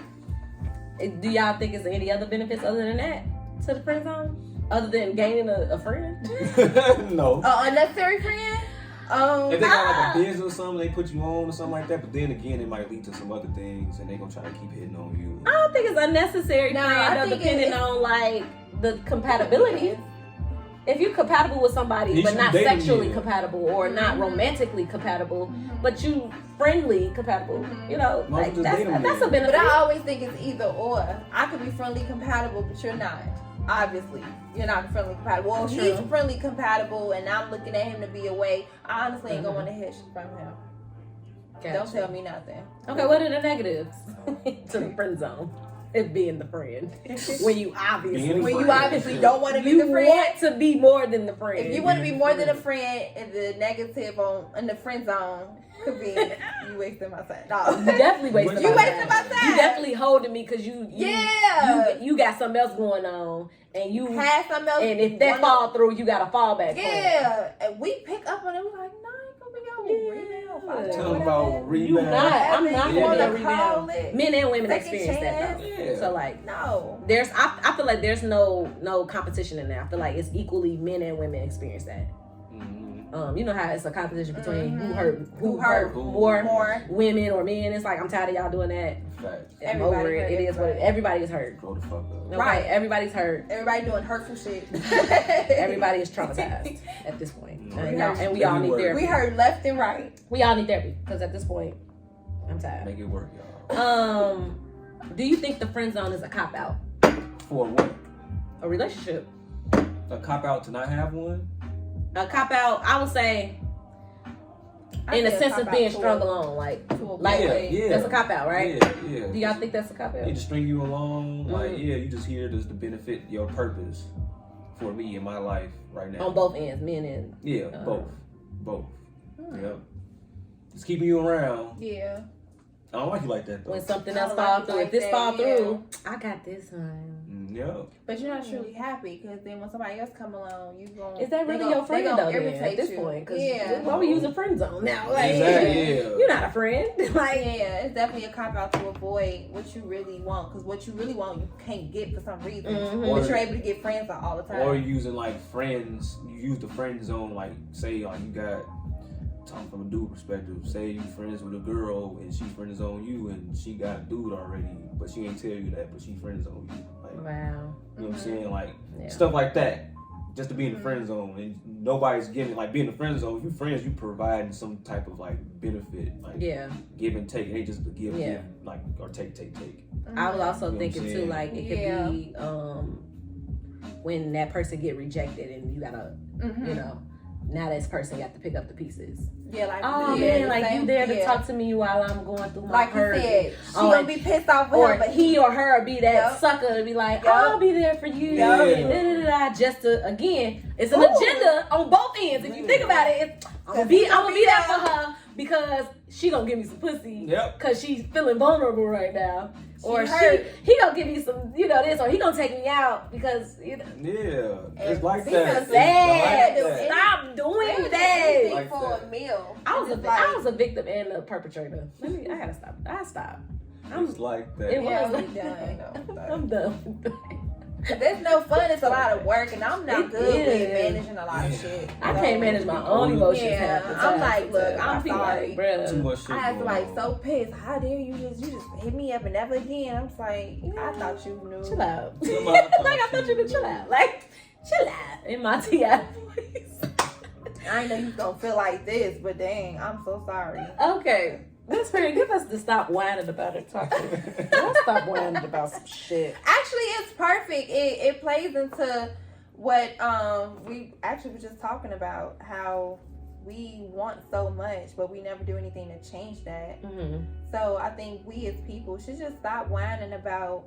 Do y'all think is there any other benefits other than that to the friend zone? Other than gaining a friend? No. Unnecessary friend? If they got like a business or something, they put you on or something like that, but then again, it might lead to some other things and they're going to try to keep hitting on you. I don't think it's unnecessary friend, depending on like the compatibility. If you're compatible with somebody, but not sexually compatible or not romantically compatible, but you friendly compatible, like that's a benefit. But I always think it's either or. I could be friendly compatible, but you're not. Obviously, you're not friendly compatible. Well, he's friendly compatible, and I'm looking at him to be away. I honestly ain't gonna want to hear shit from him. Gotcha. Don't tell me nothing. Okay, what are the negatives to the friend zone? being the friend. When you obviously When you obviously don't want to be you the friend. want to be more than the friend. If you want to be more than a friend, and the negative in the friend zone could be you wasting my time. No. You definitely wasting You my wasting time. my time. You definitely holding me because you got something else going on, and you had something else. and if that fall through, you got a fallback. Yeah, and we pick up on it. We're like, no, I ain't gonna be on rebound. Tell them about You rebound. not. I'm not You gonna wanna be call rebound. it Men and women second experience that though. chance? So like, No. I feel like there's no competition in there. I feel like it's equally men and women experience that. You know how it's a competition between who hurt more women or men. It's like I'm tired of y'all doing that. Facts. I'm over it. It is what everybody is hurt. Grow the fuck up. Okay? Right. Everybody's hurt. Everybody doing hurtful shit. Everybody is traumatized at this point. And we all need therapy. We heard left and right. We all need therapy because at this point, I'm tired. Make it work, y'all. Do you think the friend zone is a cop out? For what? A relationship? A cop out to not have one? A cop out, I would say, in the sense of being strung along, like Yeah. that's a cop out, right? Yeah. Do y'all think that's a cop out? They just string you along, like you just here to benefit your purpose for me in my life right now. On both ends, men and both. Yep. Just keeping you around. Yeah. I don't like you like that though. when something else I fall like it through, like if this that, fall yeah. through, I got this, honey. Yeah. But you're not truly happy because then when somebody else come along, you going Is that really your friend though? Then, at this point, because why we using friend zone now? Like, Exactly, yeah. you're not a friend. Like, yeah, it's definitely a cop out to avoid what you really want because what you really want you can't get for some reason, but you're able to get friends on all the time. Or using like friends, you use the friend zone, like say like you got, talking from a dude perspective, say you friends with a girl and she friend zone you and she got a dude already, but she ain't tell you that, but she friend zone you. Like, wow. you know what I'm saying? Like stuff like that. Just to be in the friend zone and nobody's giving, like being in the friend zone, if you friends, you providing some type of like benefit, like give and take. It ain't just the give, like or take. I was also You know thinking what I'm too, saying? like it could be when that person get rejected and you gotta, you know, now this person got to pick up the pieces. Yeah, like man, like you there to talk to me while I'm going through my like hurt. you said, she gonna be pissed off with or him, but he or her be that sucker to be like, I'll be there for you. Just to again, it's an agenda on both ends. If you think about it, I'm gonna be there for her because she gonna give me some pussy. Cause she's feeling vulnerable right now. Or he gonna give me some, you know, this, or he gonna take me out because, you know. Yeah, it's like that. Sad. Stop doing that. Like for a meal. I was a victim and a perpetrator. I gotta stop. I stopped. I'm just like that. It was. I'm done. There's no fun. It's a lot of work, and I'm not good with managing a lot of shit. I can't manage my own emotions. I'm like, look, I'm sorry, Too much shit. I have to like so pissed. How dare you just hit me up and never again? I'm just like, I thought you knew. Chill out. Like I thought you could chill out. Like chill out in my T.I. voice. I know you gonna feel like this, but dang, I'm so sorry. Okay. That's fair. Give us to stop whining about it. Let's stop whining about some shit. Actually, it's perfect. It plays into what we actually were just talking about, how we want so much, but we never do anything to change that. So I think we as people should just stop whining about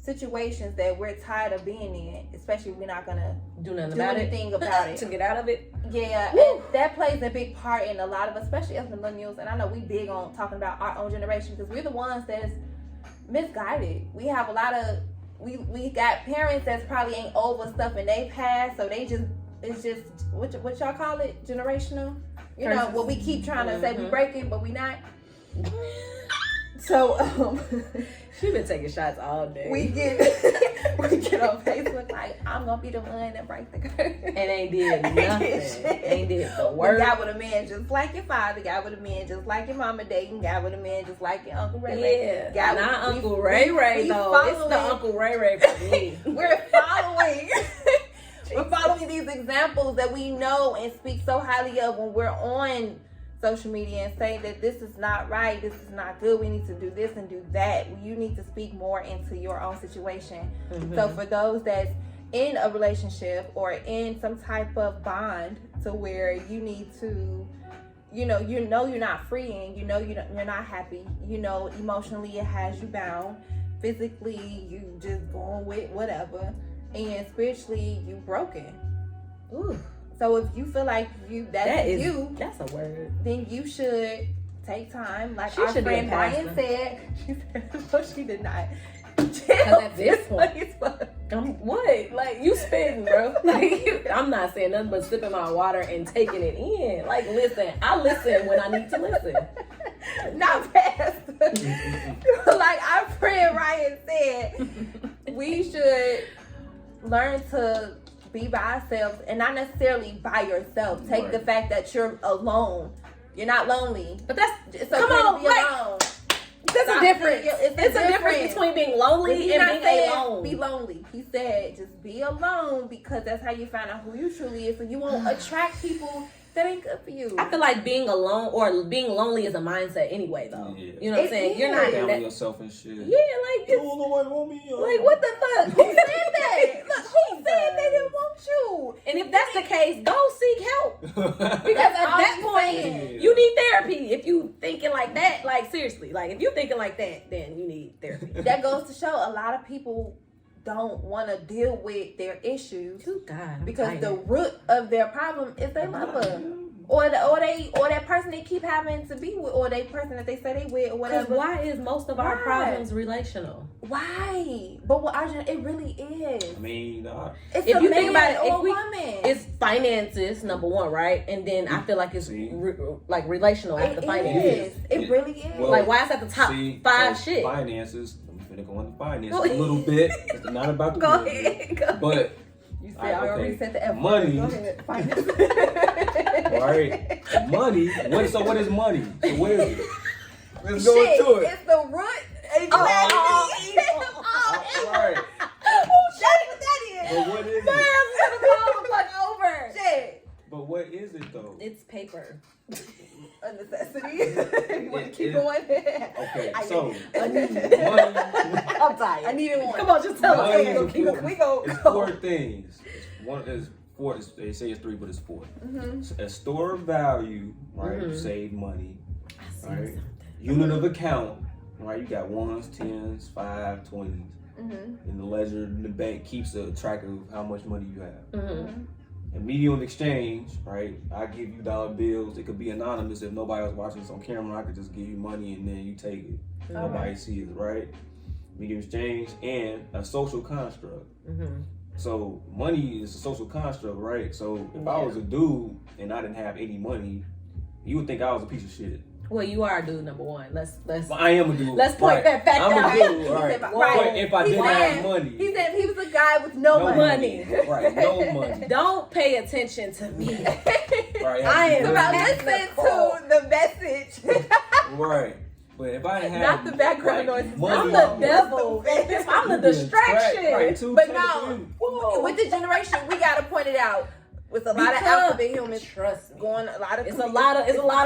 situations that we're tired of being in, especially if we're not gonna do nothing do anything about it to get out of it. Yeah, and that plays a big part in a lot of, especially us millennials. And I know we big on talking about our own generation because we're the ones that's misguided. We have a lot of we got parents that's probably ain't over stuff in their past, so it's just what y'all call it, generational. You know what we keep trying to say we breaking, but we not. So she been taking shots all day. We get on Facebook like, I'm gonna be the one that breaks the curse. And ain't did nothing. Ain't did the work. Got with a man just like your father. Got with a man just like your mama dating. Got with a man just like your Uncle Ray Ray. Yeah, not Uncle Ray Ray though. It's the Uncle Ray Ray for me. We're following. We're following these examples that we know and speak so highly of when we're on social media and say that this is not right, this is not good, we need to do this and do that. You need to speak more into your own situation. So for those that's in a relationship or in some type of bond to where you need to, you know you're not free and you're not happy, emotionally it has you bound, physically you just going with whatever, and spiritually you broken. Ooh, So if you feel like that's a word. then you should take time, like She our should be a friend Brian pastor. said. She said, no, she did not. Because at this point, what? Like, you spitting, bro. Like, I'm not saying nothing but sipping my water and taking it in. Like, listen, I listen when I need to listen. Not pastor. Like our friend Ryan said, we should learn to be by ourselves, and not necessarily by yourself. Take Right. the fact that you're alone. You're not lonely. But that's, It's come okay on, to be like, alone. there's a Stop difference. it. It's a difference between being But lonely he's and not being saying alone. be lonely. He said just be alone, because that's how you find out who you truly is, so you won't attract people that ain't good for you. I feel like being alone or being lonely is a mindset anyway, though. Yeah. You know what I'm It saying? You're is. not Down that. with yourself and shit. Yeah, like, it's, nobody want me. like, what the fuck? Who said that? Look, who said they didn't want you? And if that's the case, go seek help. Because That's at all that I'm point, saying. you need therapy. If you thinking like that, like, seriously, like, if you thinking like that, then you need therapy. That goes to show a lot of people don't want to deal with their issues Good God. I'm because tired. the root of their problem is their lover. Or that person they keep having to be with, or they person that they say they with, or Because whatever. why is most of our Why? problems relational? Why? But what Arjun, it really is. I mean, It's If a you man think about it, or if we- woman. It's finances, number one, right? And then I feel like it's See? like relational It after finances. is. It really is. Well, Like, why is that the top see, five so shit? Finances. I'm finna go into finances Go a little bit. It's not about the Go business. ahead. Go. But You said I already okay. said the F word. Money. Go ahead. Finance. right, money. So what is money? So what is it? Let's go Shit, into it. it's the root. Right. That's what that is. But what is it? Gonna blow the fuck over. Shit. But what is it though? It's paper. A necessity. You want to keep going? Okay, so money. I'm tired. I needed one. Come on, just tell us. Money. Okay, keep We go. it's four things. They say it's three, but it's four. Mm-hmm. A store of value, right? Mhm. Save money. I see Right. something. Unit of account, right? You got ones, tens, 5, 20s. Mm-hmm. And the ledger in the bank keeps a track of how much money you have. Mhm. And medium of exchange, right? I give you dollar bills. It could be anonymous if nobody else watching this on camera. I could just give you money and then you take it. Nobody sees it, right? Medium exchange and a social construct. Mhm. So money is a social construct, right? So if I was a dude and I didn't have any money, you would think I was a piece of shit. Well, you are a dude, number one. Let's. But I am a dude. Let's point right. that fact I'm out. a dude, He right? said, But if I He didn't said- have money, He said he was a guy with no money. money. right? No money, Don't pay attention to me. right? I am So no now not- money. listen to the message. Right. But if I didn't Not have the background noises. I'm money, the devil. I'm the distraction. Right, two But to no, you. Whoa. with the generation, we gotta point it out. With a lot of Because- alphabet humans Trust me. going, a lot of It's a lot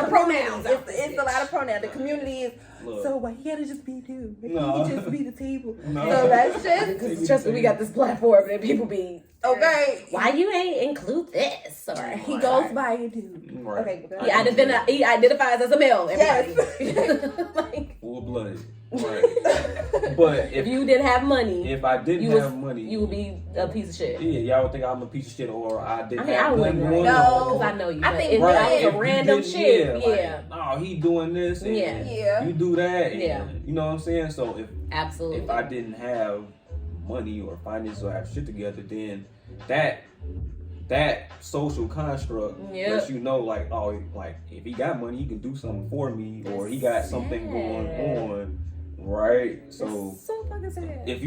of pronouns. out It's there, a lot of bitch. pronouns. The community is Look, so why you gotta just be two? Maybe No. you just be the table. No. So that's just Because trust me, we got this platform and people be okay. why you ain't include this or He goes by a dude. Right. Okay. he identifies as a male. Yes. Like, full blooded. Right. But if you didn't have money, if I didn't you have was- money, you would be a piece of shit. yeah, y'all would think I'm a piece of shit or I didn't I mean, I have wouldn't. money. Right? No. Because I know you. I but think if right, that was if a you random didn't- shit, like, oh, he doing this, and Yeah. Yeah. you do that, and, Yeah. you know what I'm saying? So absolutely. if I didn't have money or finances or have shit together, then that social construct Yeah. lets you know, like, oh, like if he got money, he can do something for me, or he got something going on, right? So so fucking sad. if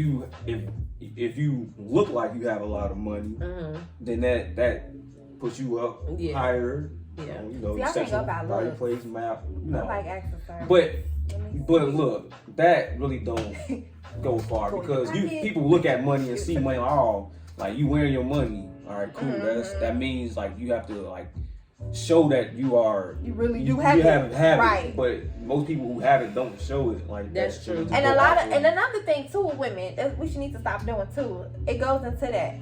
you look like you have a lot of money, Mhm. then that puts you up Yeah. higher. Yeah. You know, See, I think sexual about body looks. place map. You know, I like exercise. but look, that really don't go far because people look at money and see money. Oh, like you wearing your money. All right, cool. That means like you have to like show that you are. You really do you have it. have Right. it. But most people who have it don't show it like That's that. true. They just And go a lot off of, and another thing too with women, that we should need to stop doing too. It goes into that.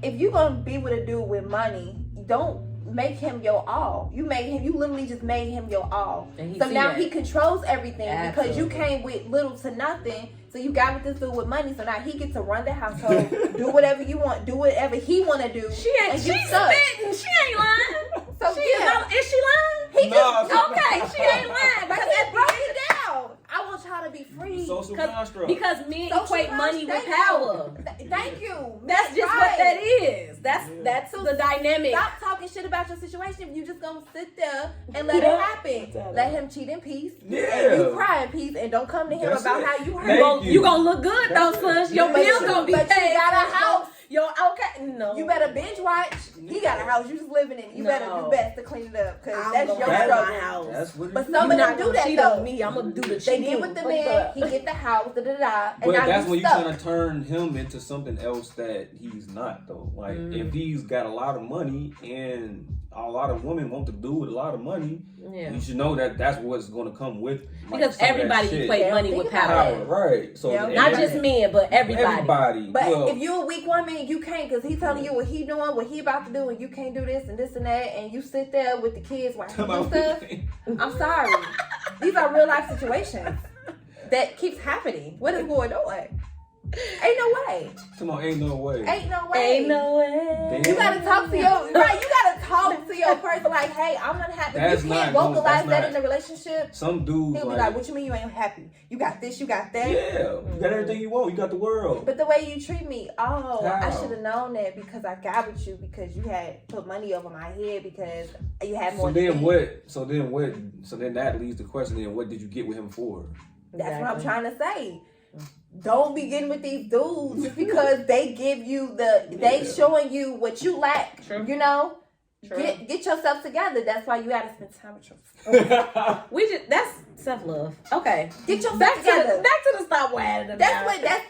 If you're gonna be with a dude with money, don't make him your all. You literally just made him your all. And So now he controls everything because you Absolutely. came with little to nothing. So you got with this dude with money. So now he gets to run the household, do whatever you want, do whatever he want to do. She ain't. and She's you stuck. spitting. She ain't lying. So She is, yeah, not, is she lying? he Nah, just Okay, she ain't lying. because Because it broke it down. I want y'all to be free. Social Cause- construct. Because men Social equate money with construct. power. Thank you. That's just Right. what that is. That's So the dynamic. Stop talking shit about your situation. You just gonna sit there and let it happen. Let him cheat in peace. Yeah. And you cry in peace and don't come to him That's about it. how you Thank hurt. you. You gonna look good though, That's son. it. Your But bills you- gonna be but paid. you got a house. Yo, okay, no. You better binge watch. He got a house. You just living in it. You better No. do best to clean it up because I'm that's gonna your have struggle. my house. That's what it But is. some You of not them do gonna that cheat though. on me. I'm gonna do the They cheating. did with the Fuck man. up. He get the house. And But now that's you when you're stuck. trying to turn him into something else that he's not, though. Like, if he's got a lot of money and a lot of women want to do with a lot of money, Yeah. you should know that that's what's going to come with. Like, Because some of that everybody shit. equate They money don't with think power. about Power, right? So Yeah, Not Yeah. just men, but everybody. everybody. But Well, if you're a weak woman, you can't because he telling you what he doing, what he about to do, and you can't do this and this and that, and you sit there with the kids while he come do out stuff. I'm sorry. These are real life situations that keeps happening. What is going on? Ain't no way. Come on, ain't no way. Ain't no way. Ain't no way. You gotta talk to your right. You gotta talk to your person like, hey, I'm unhappy. That's You can't not going- vocalize that's that not- in the relationship. Some dudes He'll be like, what you mean you ain't happy? You got this, you got that. yeah, you got everything you want. You got the world. But the way you treat me, oh, I How? should have known that because I got with you because you had put money over my head because you had more. So than then me. what? So then that leads to the question: then what did you get with him for? That's what I'm Exactly. trying to say. Don't be getting with these dudes just because they give you they showing you what you lack. True. You know, True. get yourself together. That's why you gotta spend time with yourself. That's self love. Okay. Get yourself Back to together. the stop whining about.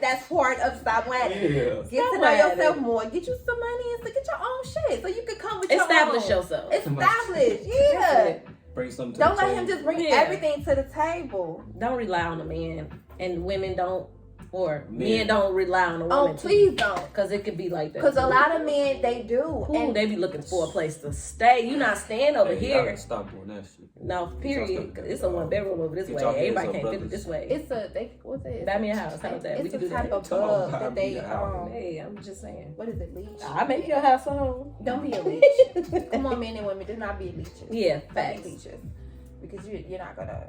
That's part of stop whining. Yeah. Get Stop to know whining. yourself more. Get you some money and get your own shit so you can come with Establish your own. yourself. Establish, That's yeah. it. Bring something to Don't the let table. him just bring Yeah. everything to the table. Don't rely on a man, and women don't, or Men. men don't rely on a Oh, woman. please don't. Because it could be like that. Because a lot of men, they do. Ooh, And they be looking for a place to stay. You not staying over Hey, y'all here. gotta stop doing that shit. No, period. It's a one bedroom over this Get way. y'all hands Everybody up, can't fit it brothers. this way. it's what's it? Buy me a house. How's that? We It's can a do type that. of Come on, bug buy that me they a house. Hey, I'm just saying. what is it, leech? I make your house home. Don't be a leech. Come on, men and women, do not be leeches. Yeah, Don't facts. be leeches. Because you're not gonna.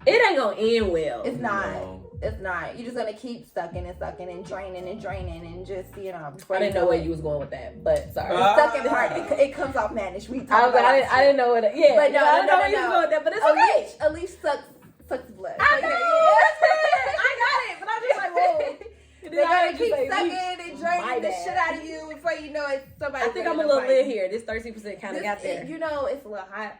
It ain't gonna end well. It's not. No. It's not. You're just gonna keep sucking and sucking and draining and just before I didn't know know where it. you was going with that, but sorry. Ah. Sucking part. It comes off mannish. We talk I about didn't know it. Yeah, But no, I didn't know no, where you was no. going with that, but it's A okay. leech. A leech sucks blood. I So, know. yeah. I got it, but I'm just like, whoa. They gotta keep My sucking and draining the bad. shit out of you before you know it. Somebody. I think I'm a little lit here. This 13% kind of got there. You know, it's a little hot.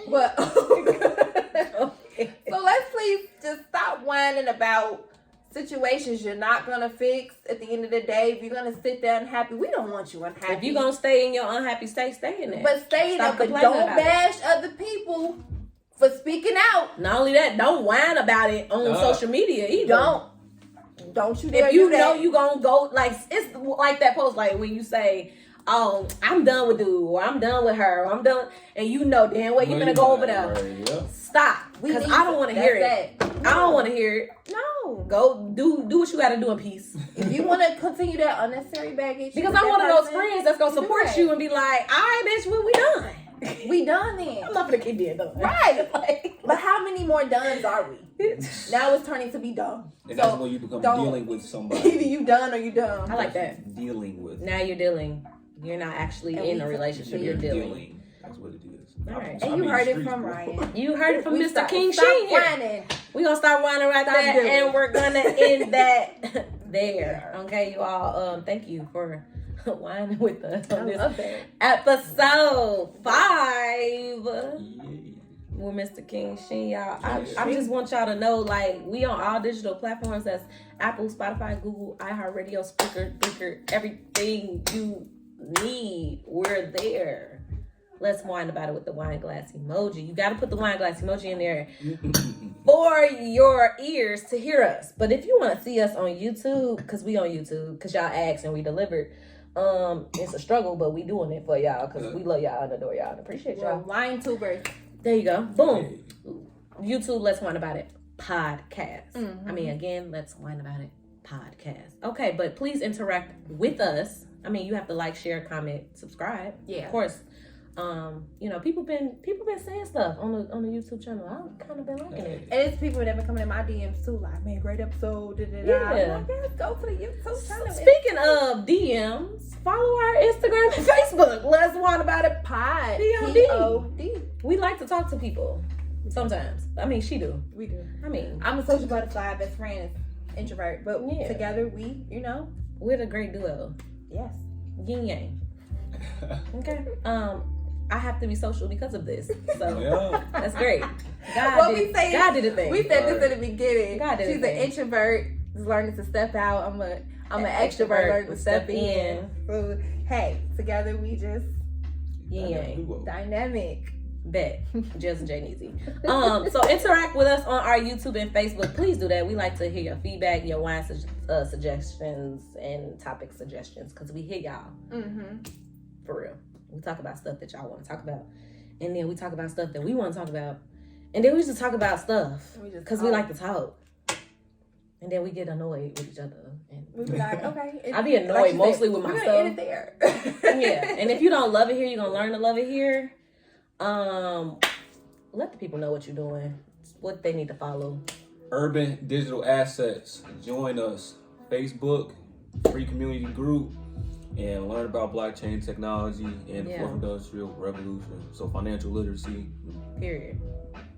But Okay. so let's please just stop whining about situations you're not gonna fix. At the end of the day, if you're gonna sit there unhappy, we don't want you unhappy. If you're gonna stay in your unhappy state, stay in there. but stay in Stop there, but complaining don't about it. bash other people for speaking out. Not only that, don't whine about it on social media either. Don't you dare If you do that. know you gonna go, like, it's like that post, like when you say, oh, I'm done with dude, or I'm done with her, or I'm done, and you know damn well you're gonna go over there. Right, yeah. Stop, We because need I don't want to hear it. that. I don't want to hear it. No. Go do what you got to do in peace. If you want to continue that unnecessary baggage, Because with I'm that one of those person, friends that's gonna do support that. you and be like, all right, bitch, when we done. We done then. I'm not gonna keep being done. Right. Like, But how many more dones are we? Now it's turning to be dumb. And So, that's when you become don't- dealing with somebody. Either you done or you dumb. I like that. Dealing with. Now you're dealing. You're not actually And in we- a relationship. You're dealing. That's what it is. All right. And you heard it from Ryan. You heard it from We Mr. stop- King stop Sheen here. whining. We're gonna start whining right Stop there, doing and it. we're gonna end that there. Okay, you all. Thank you for whining with us I on this love that. episode 5 Yeah. with Mr. King Sheen. Y'all, I King just want y'all to know, like, we on all digital platforms. That's Apple, Spotify, Google, iHeartRadio, Spreaker, everything you need. We're there. Let's whine about it with the wine glass emoji. You got to put the wine glass emoji in there for your ears to hear us. But if you want to see us on YouTube, because we on YouTube, because y'all asked and we delivered, It's a struggle, but we doing it for y'all because we love y'all and adore y'all and appreciate We're y'all. wine tubers. There you go. Boom. YouTube, Let's Whine About It podcast. Mhm. I mean, again, Let's Whine About It podcast. Okay, but please interact with us. I mean, you have to like, share, comment, subscribe. Yeah. Of course. People been saying stuff on the YouTube channel. I've kind of been liking it. And it's people that been coming in my DMs too, like, man, great episode. Da-da-da. Yeah. I'm like, yes, go to the YouTube channel. Speaking of DMs, follow our Instagram and Facebook. Let's Whine About It Pod. POD. P-O-D. We like to talk to people sometimes. I mean, she do. We do. I mean, I'm a social butterfly, best friend is introvert, but Yeah. together we, we're the great duo. yes. Yin yang. Okay. I have to be social because of this. So Yeah. that's great. God What did, we say God did a thing. We said this in the beginning. God did She's a thing. an introvert, is learning to step out. I'm an extrovert, learning to step in. So hey, together we just Yin yang. dynamic. Bet. Just Jane Easy. So interact with us on our YouTube and Facebook. Please do that. We like to hear your feedback, your wine suggestions, and topic suggestions because we hear y'all. Mm-hmm. For real. We talk about stuff that y'all want to talk about. And then we talk about stuff that we want to talk about. And then we just talk about stuff. Because we like to talk. And then we get annoyed with each other. And We be like, okay. I be annoyed mostly with we're myself. gonna end it there. Yeah. And if you don't love it here, you're going to learn to love it here. Let the people know what you're doing. What they need to follow. Urban Digital Assets. Join us. Facebook, free community group, and learn about blockchain technology and the fourth industrial revolution. So financial literacy. Period.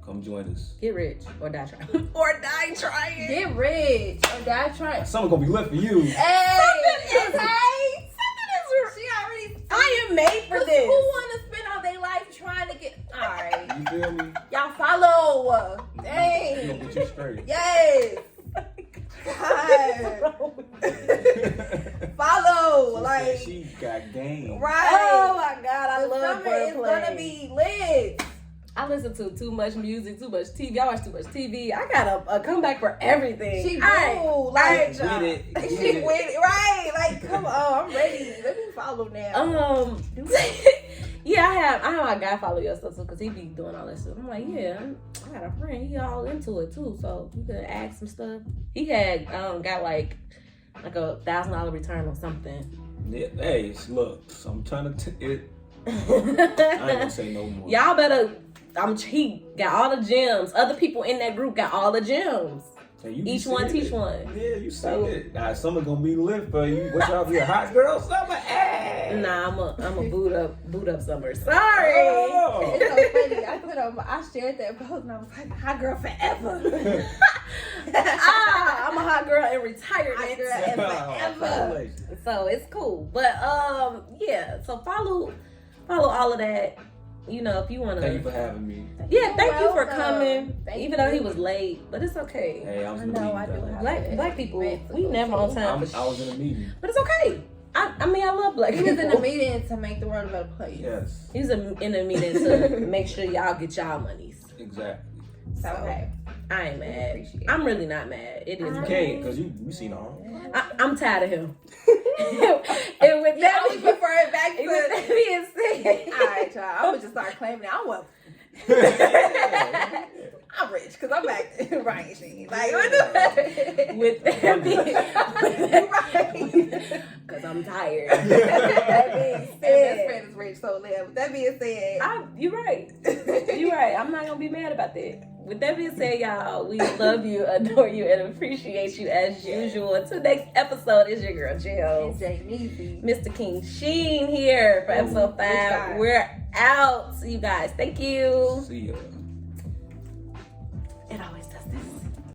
Come join us. Get rich or die trying. Or die trying. Get rich or die trying. Something's gonna be lit for you. Hey, Something is- okay. She already. I am made for Who this. want to spend all their life trying to get? All right, You feel me? y'all follow. You gonna Dang. get you straight. Yes. God. Follow. Like She got game. right. Oh my God, I The love summer is wordplay. gonna be lit. I listen to too much music, too much TV. I watch too much TV. I got a comeback for everything. She Alright. do. Like With it. she with it. Right. Like come on, I'm ready. Let me follow now. Yeah, I have my guy follow your stuff too, cause he be doing all that stuff. I'm like, yeah, I got a friend. He all into it too, so you could ask some stuff. He had got like $1,000 return or something. Yeah, hey, look, I'm trying to. I ain't gonna say no more. Y'all better. He got all the gems. Other people in that group got all the gems. Hey, you Each one said teach it. one. Yeah, you So- said it. Nah, summer gonna be lit for you. What y'all be a hot girl summer? Hey. Nah, I'm a boot up summer. Sorry. Oh. It's so funny. I shared that post and I was like, hot girl forever. I'm a hot girl in retirement. Hot girl and forever. So it's cool. But yeah. So follow all of that. You know, if you wanna. Thank you for having me. Yeah, thank you for welcome. coming. Thank Even though you. he was late, but it's okay. Hey, I was I in the know, meeting. I do though. have Black people, event to we go never on to. time. I was in a meeting. But it's okay. I mean, I love black He was people. in a meeting to make the world a better place. Yes, He was in a meeting to make sure y'all get y'all monies. exactly. So okay. I ain't mad. Appreciate it. I'm really not mad. It is. You what it can't, is. because you seen all. I'm tired of him. And with I that, always prefer it back to. with that being said, All right, y'all. I'm gonna just start claiming it. I'm well. I'm rich because I'm back to Ryan Sheen. Like, with that being, because I'm tired. That being And best said, friend is rich, so live. With that being said, you're right. You're right. I'm not gonna be mad about that. With that being said, y'all, we love you, adore you, and appreciate you as usual. Until next episode, it's your girl Jill, it's Jay Mr. King Sheen here for episode 5. five. We're out. See you guys. Thank you. See ya.